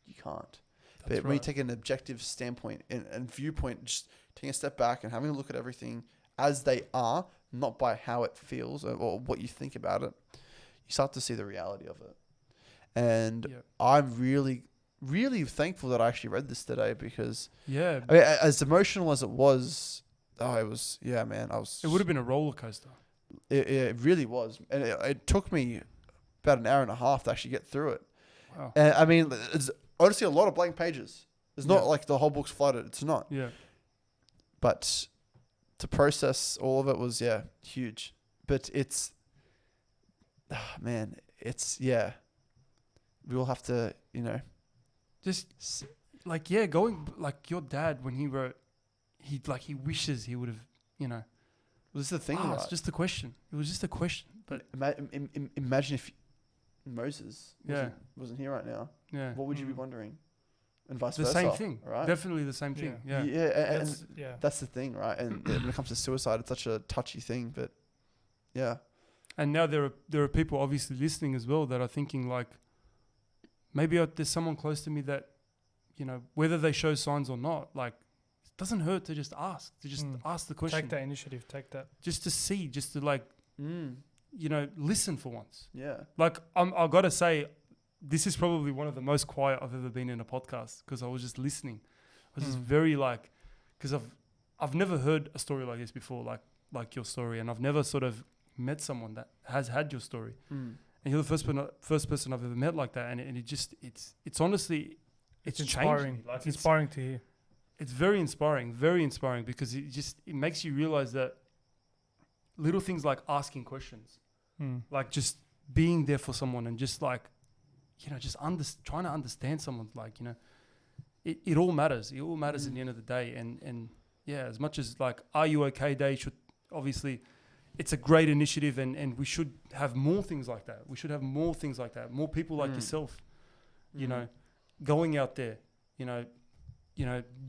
You can't. But when you take an objective standpoint and viewpoint, just taking a step back and having a look at everything as they are, not by how it feels or what you think about it, you start to see the reality of it. And I'm really, really thankful that I actually read this today because, I mean, as emotional as it was, it was, man, it would have been a roller coaster. It really was. And it took me about an hour and a half to actually get through it. Wow. And I mean, it's honestly a lot of blank pages. It's not like the whole book's flooded. It's not. Yeah. But to process all of it was, huge. But it's, man, it's, we all have to, Just going like your dad when he wrote, he wishes he would have, This is the thing, right? It's just a question. It was just a question. But imagine if Moses wasn't here right now. Yeah. What would you be wondering? And vice the versa. same thing, right? Definitely the same thing. Yeah. And that's the thing, right? And when it comes to suicide, it's such a touchy thing, but And now there are people obviously listening as well that are thinking like, maybe there's someone close to me that, whether they show signs or not, like, it doesn't hurt to just ask, ask the question. Take that initiative. Take that. Just to see, just to like, listen for once. Yeah. Like I gotta say, this is probably one of the most quiet I've ever been in a podcast because I was just listening. I was just very like, because I've never heard a story like this before. Like like your story, and I've never sort of met someone that has had your story. Mm. And you're the first person I've ever met like that, and it's honestly it's inspiring. changed me. Like It's inspiring to hear. it's very inspiring because it makes you realize that little things like asking questions, like just being there for someone, and just like, you know, just trying to understand someone, like, you know, it all matters. It all matters at the end of the day. And yeah, as much as like Are You Okay Day should obviously, it's a great initiative, and we should have more things like that. We should have more things like that. More people like yourself, you know, going out there, you know,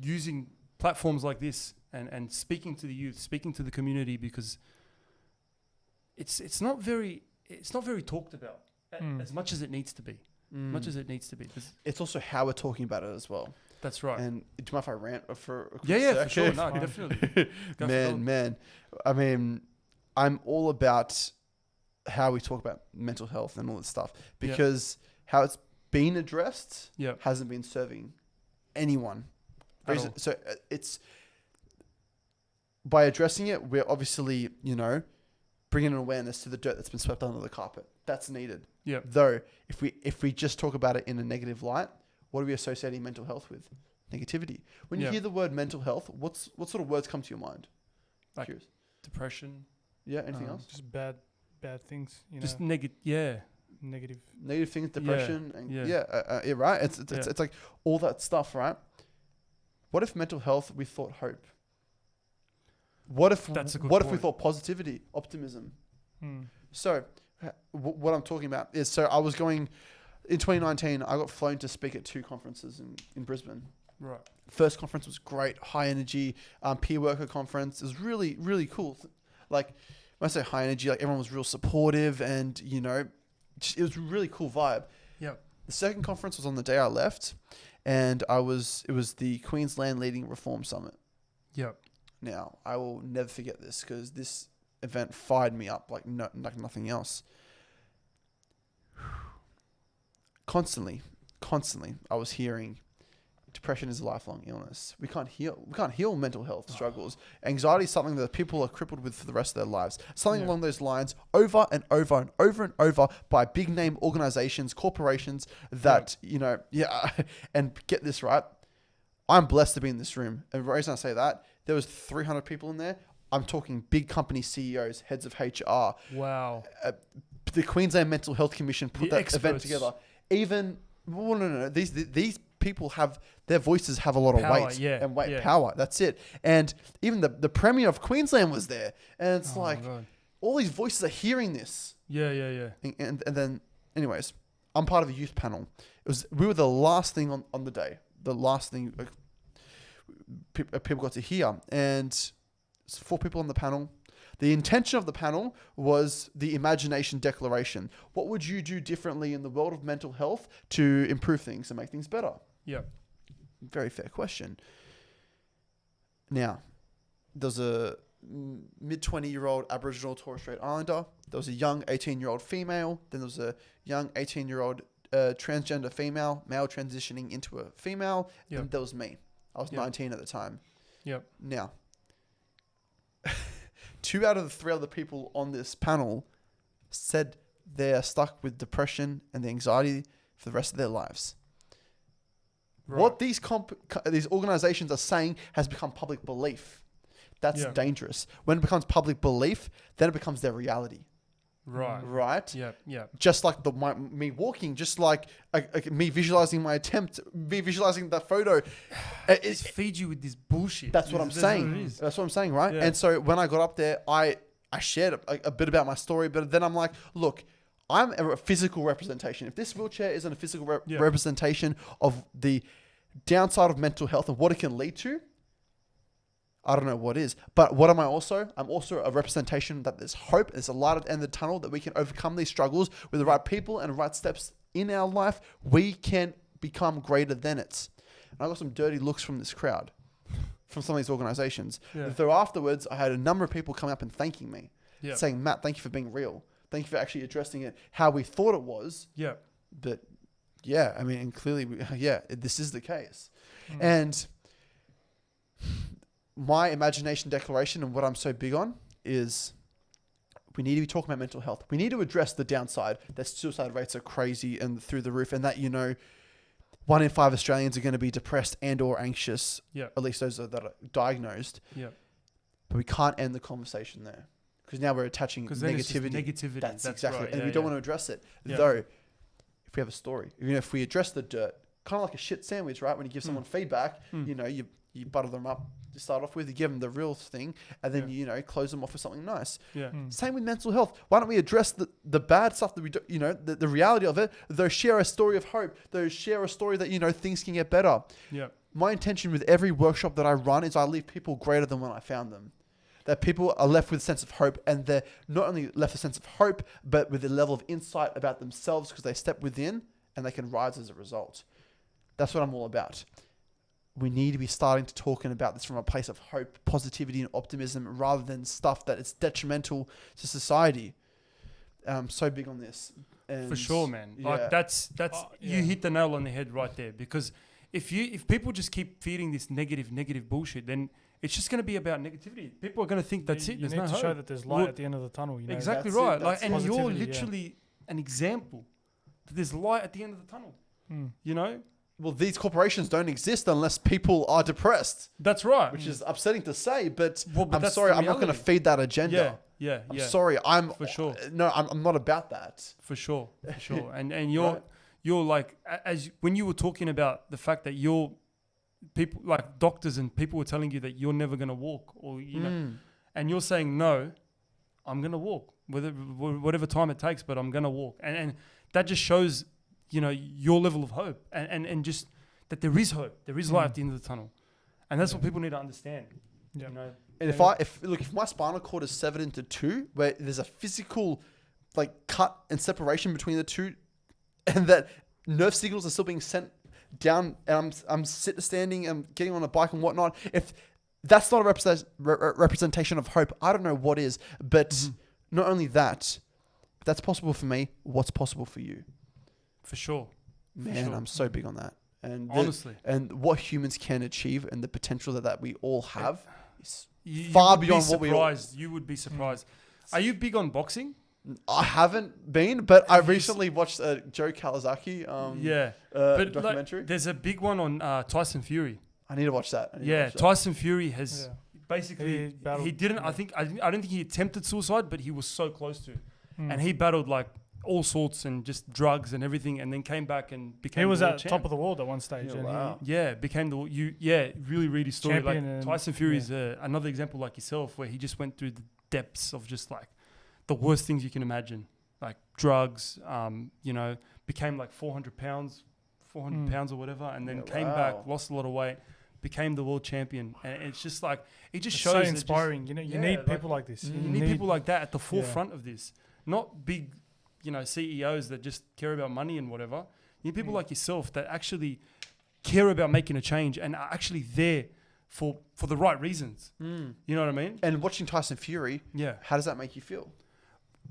using platforms like this and speaking to the youth, speaking to the community, because it's not very talked about as much as it needs to be. Much as it needs to be. It's also how we're talking about it as well. That's right. And do you mind if I rant for a quick Yeah, sec? for sure. No, definitely. Man. I mean, I'm all about how we talk about mental health and all this stuff, because how it's been addressed hasn't been serving anyone. So it's by addressing it, we're obviously, you know, bringing an awareness to the dirt that's been swept under the carpet. That's needed. Yeah. Though, if we just talk about it in a negative light, what are we associating mental health with? Negativity. When you hear the word mental health, what sort of words come to your mind? Like Curious. Depression. Yeah. Anything else? Just bad things. You Just know, negative. Negative things, depression, and Yeah. right. It's like all that stuff, right? What if mental health we thought hope? What if That's a good what if we point. thought positivity, optimism? So what I'm talking about is, so I was going in 2019. I got flown to speak at 2 conferences in Brisbane. Right. First conference was great, high energy, peer worker conference. It was really, really cool. Like when I say high energy, like everyone was real supportive, and you know, it was a really cool vibe. Yeah. The second conference was on the day I left, and it was the Queensland Leading Reform Summit. Yeah. Now, I will never forget this, because this event fired me up like nothing else. Constantly, I was hearing depression is a lifelong illness. We can't heal mental health struggles. Anxiety is something that people are crippled with for the rest of their lives. Something along those lines, over and over and over and over, by big name organizations, corporations that, you know, and get this right. I'm blessed to be in this room. And the reason I say that, there was 300 people in there. I'm talking big company CEOs, heads of HR. Wow. The Queensland Mental Health Commission put that event together. Even, no. These people have, their voices have a lot of weight. Power. That's it. And even the Premier of Queensland was there. And it's all these voices are hearing this. Yeah. And then, anyways, I'm part of a youth panel. We were the last thing on the day. The last thing people got to hear. And it's 4 people on the panel. The intention of the panel was the imagination declaration. What would you do differently in the world of mental health to improve things and make things better? Yeah. Very fair question. Now, there's a mid-20-year-old Aboriginal Torres Strait Islander. There was a young 18-year-old female. Then there was a young 18-year-old transgender female, male transitioning into a female. Yep. And there was me. I was 19 at the time. Yep. Now, 2 out of the 3 other people on this panel said they're stuck with depression and the anxiety for the rest of their lives. Right. What these organizations are saying has become public belief. That's dangerous. When it becomes public belief, then it becomes their reality. Right. Right? Yeah. Just like me walking, just like me visualizing my attempt, me visualizing that photo. It feeds you with this bullshit. That's what I'm saying. That's what I'm saying, right? Yeah. And so when I got up there, I shared a bit about my story, but then I'm like, look, I'm a physical representation. If this wheelchair isn't a physical representation of the downside of mental health and what it can lead to, I don't know what is. But what am I also? I'm also a representation that there's hope, there's a light at the end of the tunnel, that we can overcome these struggles with the right people and the right steps in our life. We can become greater than it. And I got some dirty looks from this crowd, from some of these organizations. Yeah. Though afterwards, I had a number of people come up and thanking me, Yeah. saying, Matt, thank you for being real. Thank you for actually addressing it how we thought it was. Yeah. But yeah, I mean, and clearly, this is the case. And my imagination declaration and what I'm so big on is we need to be talking about mental health. We need to address the downside that suicide rates are crazy and through the roof, and that, 1 in 5 Australians are going to be depressed and or anxious. Yeah. At least those that are diagnosed. Yeah. But we can't end the conversation there, because now we're attaching negativity. Negativity. That's exactly right. it. And we don't want to address it. Yeah. Though, if we have a story, if we address the dirt, kind of like a shit sandwich, right? When you give someone feedback, you butter them up to start off with, you give them the real thing, and then close them off with something nice. Yeah. Same with mental health. Why don't we address the bad stuff that we do, the reality of it, though share a story of hope, though share a story that, things can get better. Yeah. My intention with every workshop that I run is I leave people greater than when I found them. That people are left with a sense of hope, and they're not only left with a sense of hope, but with a level of insight about themselves, because they step within and they can rise as a result. That's what I'm all about. We need to be starting to talking about this from a place of hope, positivity, and optimism, rather than stuff that is detrimental to society. I'm so big on this. And For sure, man. yeah. Like that's you hit the nail on the head right there. Because if people just keep feeding this negative bullshit, then it's just going to be about negativity. People are going to think that's it. You There's need no to hope. show that there's light at the end of the tunnel. Exactly That's it, right. that's And you're positivity, literally an example that there's light at the end of the tunnel. Well, these corporations don't exist unless people are depressed, That's right. which is upsetting to say, but, Well, but I'm that's sorry, the I'm not going to reality. feed that agenda. Yeah. I'm sorry. For sure. No, I'm not about that. For sure. And you're like, when you were talking about the fact that you're people like doctors and people were telling you that you're never going to walk, or and you're saying no, I'm going to walk whatever time it takes, but I'm going to walk, and that just shows your level of hope, and just that there is hope, there is light at the end of the tunnel, and that's what people need to understand. Yeah. And if my spinal cord is severed into two, where there's a physical cut and separation between the two, and that nerve signals are still being sent down, and I'm standing and getting on a bike and whatnot, if that's not a representation of hope, I don't know what is. But not only that, if that's possible for me, what's possible for you? For sure. Man, I'm so big on that. And honestly, and what humans can achieve, and the potential that we all have is you far would beyond be what we all. surprised. You would be surprised. Are you big on boxing? I haven't been, but I recently watched a Joe Kawasaki but documentary. there's a big one on Tyson Fury. I need to watch that. Tyson Fury has basically He battled- he didn't. I don't think he attempted suicide, but he was so close to, and he battled like all sorts and just drugs and everything, and then came back and became. He was the at world top champ. of the world at one stage. and wow. Became really read his story. Champion Like and- Tyson Fury is another example like yourself, where he just went through the depths of just like the worst things you can imagine, like drugs. Became like 400 pounds or whatever, and then came back, lost a lot of weight, became the world champion, and it's just like it just It's shows so that inspiring. You need people like this. you need people like that at the forefront of this, not big, CEOs that just care about money and whatever. You need people like yourself that actually care about making a change and are actually there for the right reasons. You know what I mean? And watching Tyson Fury, how does that make you feel?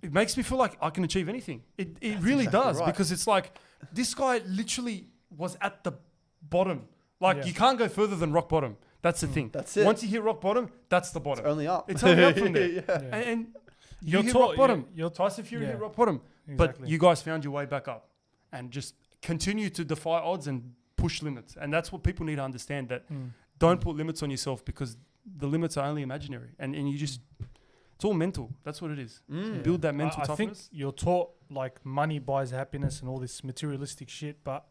It makes me feel like I can achieve anything. It really exactly does, right. because it's like this guy literally was at the bottom. Like Yeah. you can't go further than rock bottom. That's the thing. That's it. Once you hit rock bottom, that's the bottom. Only up. It's only up from there. Yeah. And you You're hit taught- rock bottom. you're- Tyson Fury yeah. hit rock bottom. Exactly. But you guys found your way back up and just continue to defy odds and push limits. And that's what people need to understand, that don't put limits on yourself, because the limits are only imaginary. And you just, it's all mental. That's what it is. Build that mental I think toughness. you're taught like money buys happiness and all this materialistic shit, but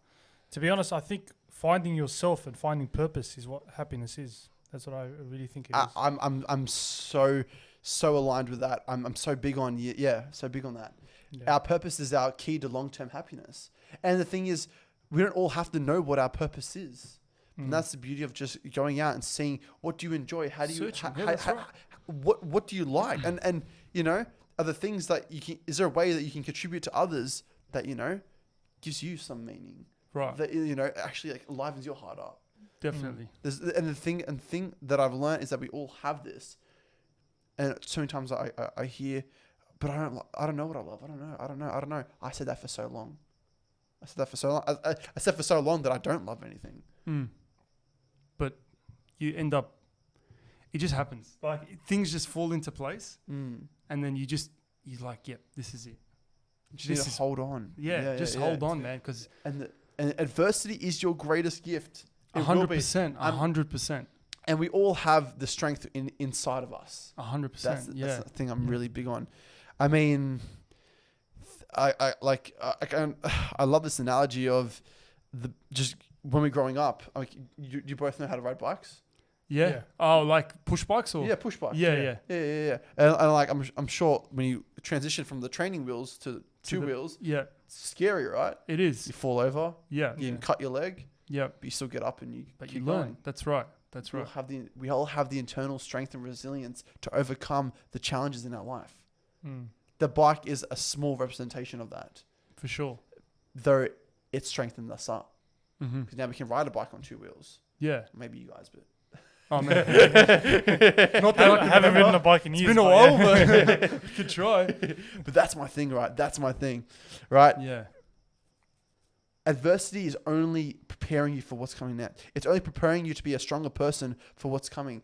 to be honest, I think finding yourself and finding purpose is what happiness is. That's what I really think it is. I'm so aligned with that. I'm so big on so big on that. Yeah. Our purpose is our key to long-term happiness. And the thing is, we don't all have to know what our purpose is. And that's the beauty of just going out and seeing, what do you enjoy? How do you Searching. Yeah, that's right. what do you like? And are the things that you can, is there a way that you can contribute to others that gives you some meaning? Right. That actually livens your heart up. Definitely. And the thing that I've learned is that we all have this. And so many times I hear, but I don't know what I love. I don't know. I said that for so long. I said for so long that I don't love anything. But you end up, it just happens. Like things just fall into place, Mm. and then you're like, yep, this is it. You just need to hold on. Hold on, man, because And adversity is your greatest gift. It will be. 100%, 100%. And we all have the strength inside of us. 100%. That's Yeah. the thing I'm really big on. I mean, I love this analogy of just when we're growing up. Like you both know how to ride bikes. Yeah. Yeah. Oh, like push bikes or? Yeah, push bikes. Yeah. Yeah. And like I'm sure when you transition from the training wheels to two wheels, Yeah. it's scary, right? It is. You fall over, Yeah. you can cut your leg, Yeah. but you still get up and you But keep you learn. going. That's right. That's We right. all have the internal strength and resilience to overcome the challenges in our life. Mm. The bike is a small representation of that, For sure. though it strengthened us up. Mm-hmm. Because now we can ride a bike on two wheels. Yeah. Maybe you guys, but Oh, man. Not that I haven't ridden a bike in It's years. been a but while, yeah. but we could try. but that's my thing, right? That's my thing, right? Yeah. Adversity is only preparing you for what's coming next. It's only preparing you to be a stronger person for what's coming.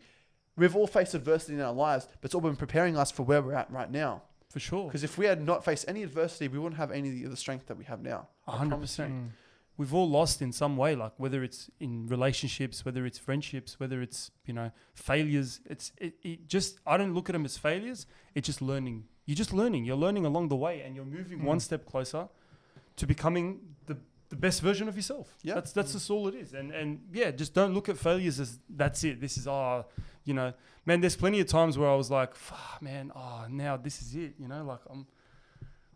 We've all faced adversity in our lives, but it's all been preparing us for where we're at right now. For sure. Because if we had not faced any adversity, we wouldn't have any of the strength that we have now. I promise you. 100%. Mm. We've all lost in some way, like whether it's in relationships, whether it's friendships, whether it's, failures. It just, I don't look at them as failures. It's just learning. You're just learning. You're learning along the way, and you're moving one step closer to becoming the best version of yourself. Yeah. That's just all it is. And yeah, just don't look at failures as that's it. This is, man, there's plenty of times where I was like, now this is it. Like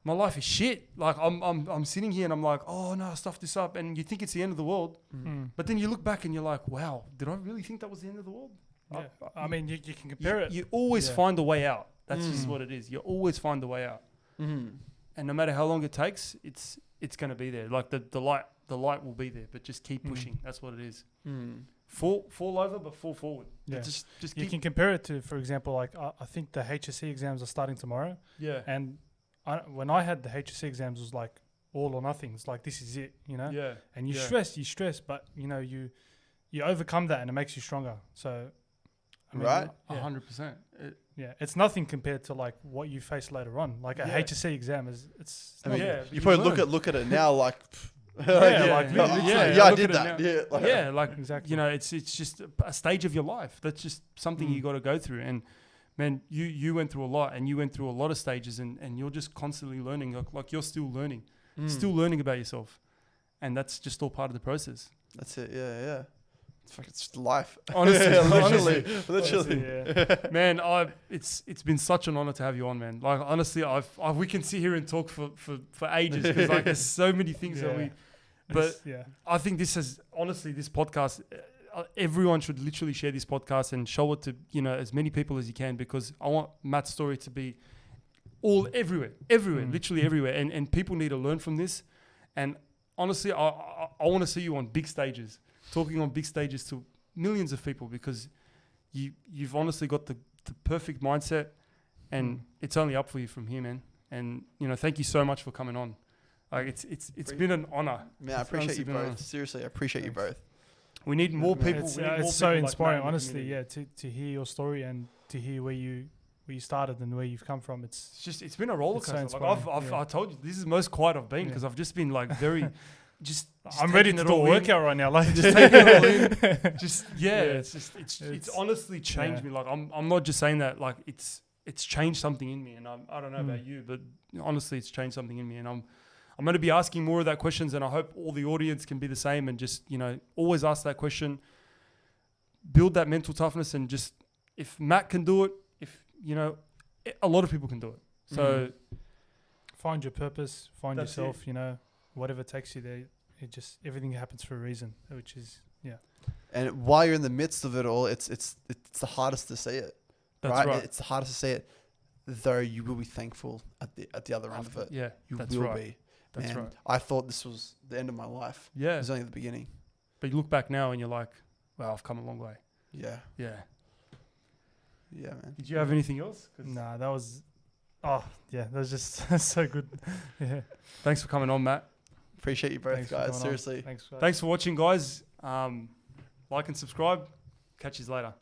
my life is shit. Like I'm sitting here and I'm like, oh no, I stuffed this up. And you think it's the end of the world. Mm. But then you look back and you're like, wow, did I really think that was the end of the world? Yeah. I mean, you can compare it. You always Yeah. find a way out. That's just what it is. You always find a way out. Mm. And no matter how long it takes, it's going to be there. Like the light will be there, but just keep pushing. That's what it is. Mm. Fall over, but fall forward. Yeah. Just You keep. can compare it to, for example, like I think the HSC exams are starting tomorrow, Yeah. and when I had the HSC exams, it was like all or nothing. It's like this is it, Yeah. And you Yeah. stress, but you overcome that, and it makes you stronger. So, I mean, Right. Yeah. 100%. Yeah, it's nothing compared to like what you face later on. Like a Yeah. HSC exam it's I mean, Yeah, you you probably learn. look at it now like, Yeah, I look did at it that. now. Yeah, like, Yeah, like Exactly. it's just a stage of your life. That's just something you got to go through. And man, you went through a lot, and you went through a lot of stages, and you're just constantly learning. Like you're still learning, still learning about yourself, and that's just all part of the process. That's it. Yeah. It's just life. Honestly, literally. Yeah. Man, it's been such an honor to have you on, man. Like honestly, we can sit here and talk for ages because like there's so many things that we. But yeah. I think this podcast, everyone should literally share this podcast and show it to as many people as you can, because I want Matt's story to be everywhere, literally everywhere, and people need to learn from this. And honestly, I want to see you on big stages, talking on big stages to millions of people, because you've honestly got the perfect mindset, and it's only up for you from here, man. And thank you so much for coming on. Like it's been an honor. Man, I It's appreciate honestly you been an honor. both. Seriously, I appreciate you both. We need more people. It's, we need more it's so people like inspiring, Matt in the honestly. community. Yeah, to hear your story and to hear where you started and where you've come from. It's been a roller It's so coaster. Like inspiring, I told you, this is the most quiet I've been, because I've just been like very, just I'm ready taking to it do a all in. workout right now. Like Just taking it all in. Just Yeah. it's honestly changed me. Like I'm not just saying that. Like it's changed something in me, and I don't know about you, but honestly, it's changed something in me, and I'm going to be asking more of that questions, and I hope all the audience can be the same, and just always ask that question, build that mental toughness, and just if Matt can do it, if a lot of people can do it. So find your purpose, find That's yourself. Whatever takes you there. Everything happens for a reason, which is And while you're in the midst of it all, it's the hardest to see it. that's right. It's the hardest to see it, though you will be thankful at the other end of it. Yeah, You that's will right. be. That's Man, right. I thought this was the end of my life. It Yeah, was only the beginning. but you look back now and you're like, wow, I've come a long way. Yeah. Yeah. Yeah, man. Did you have anything else? that was. Oh yeah, that was just so good. Yeah. Thanks for coming on, Matt. Appreciate you both, Thanks for guys. coming on. Seriously. Thanks. Guys. Thanks for watching, guys. Like and subscribe. Catch you later.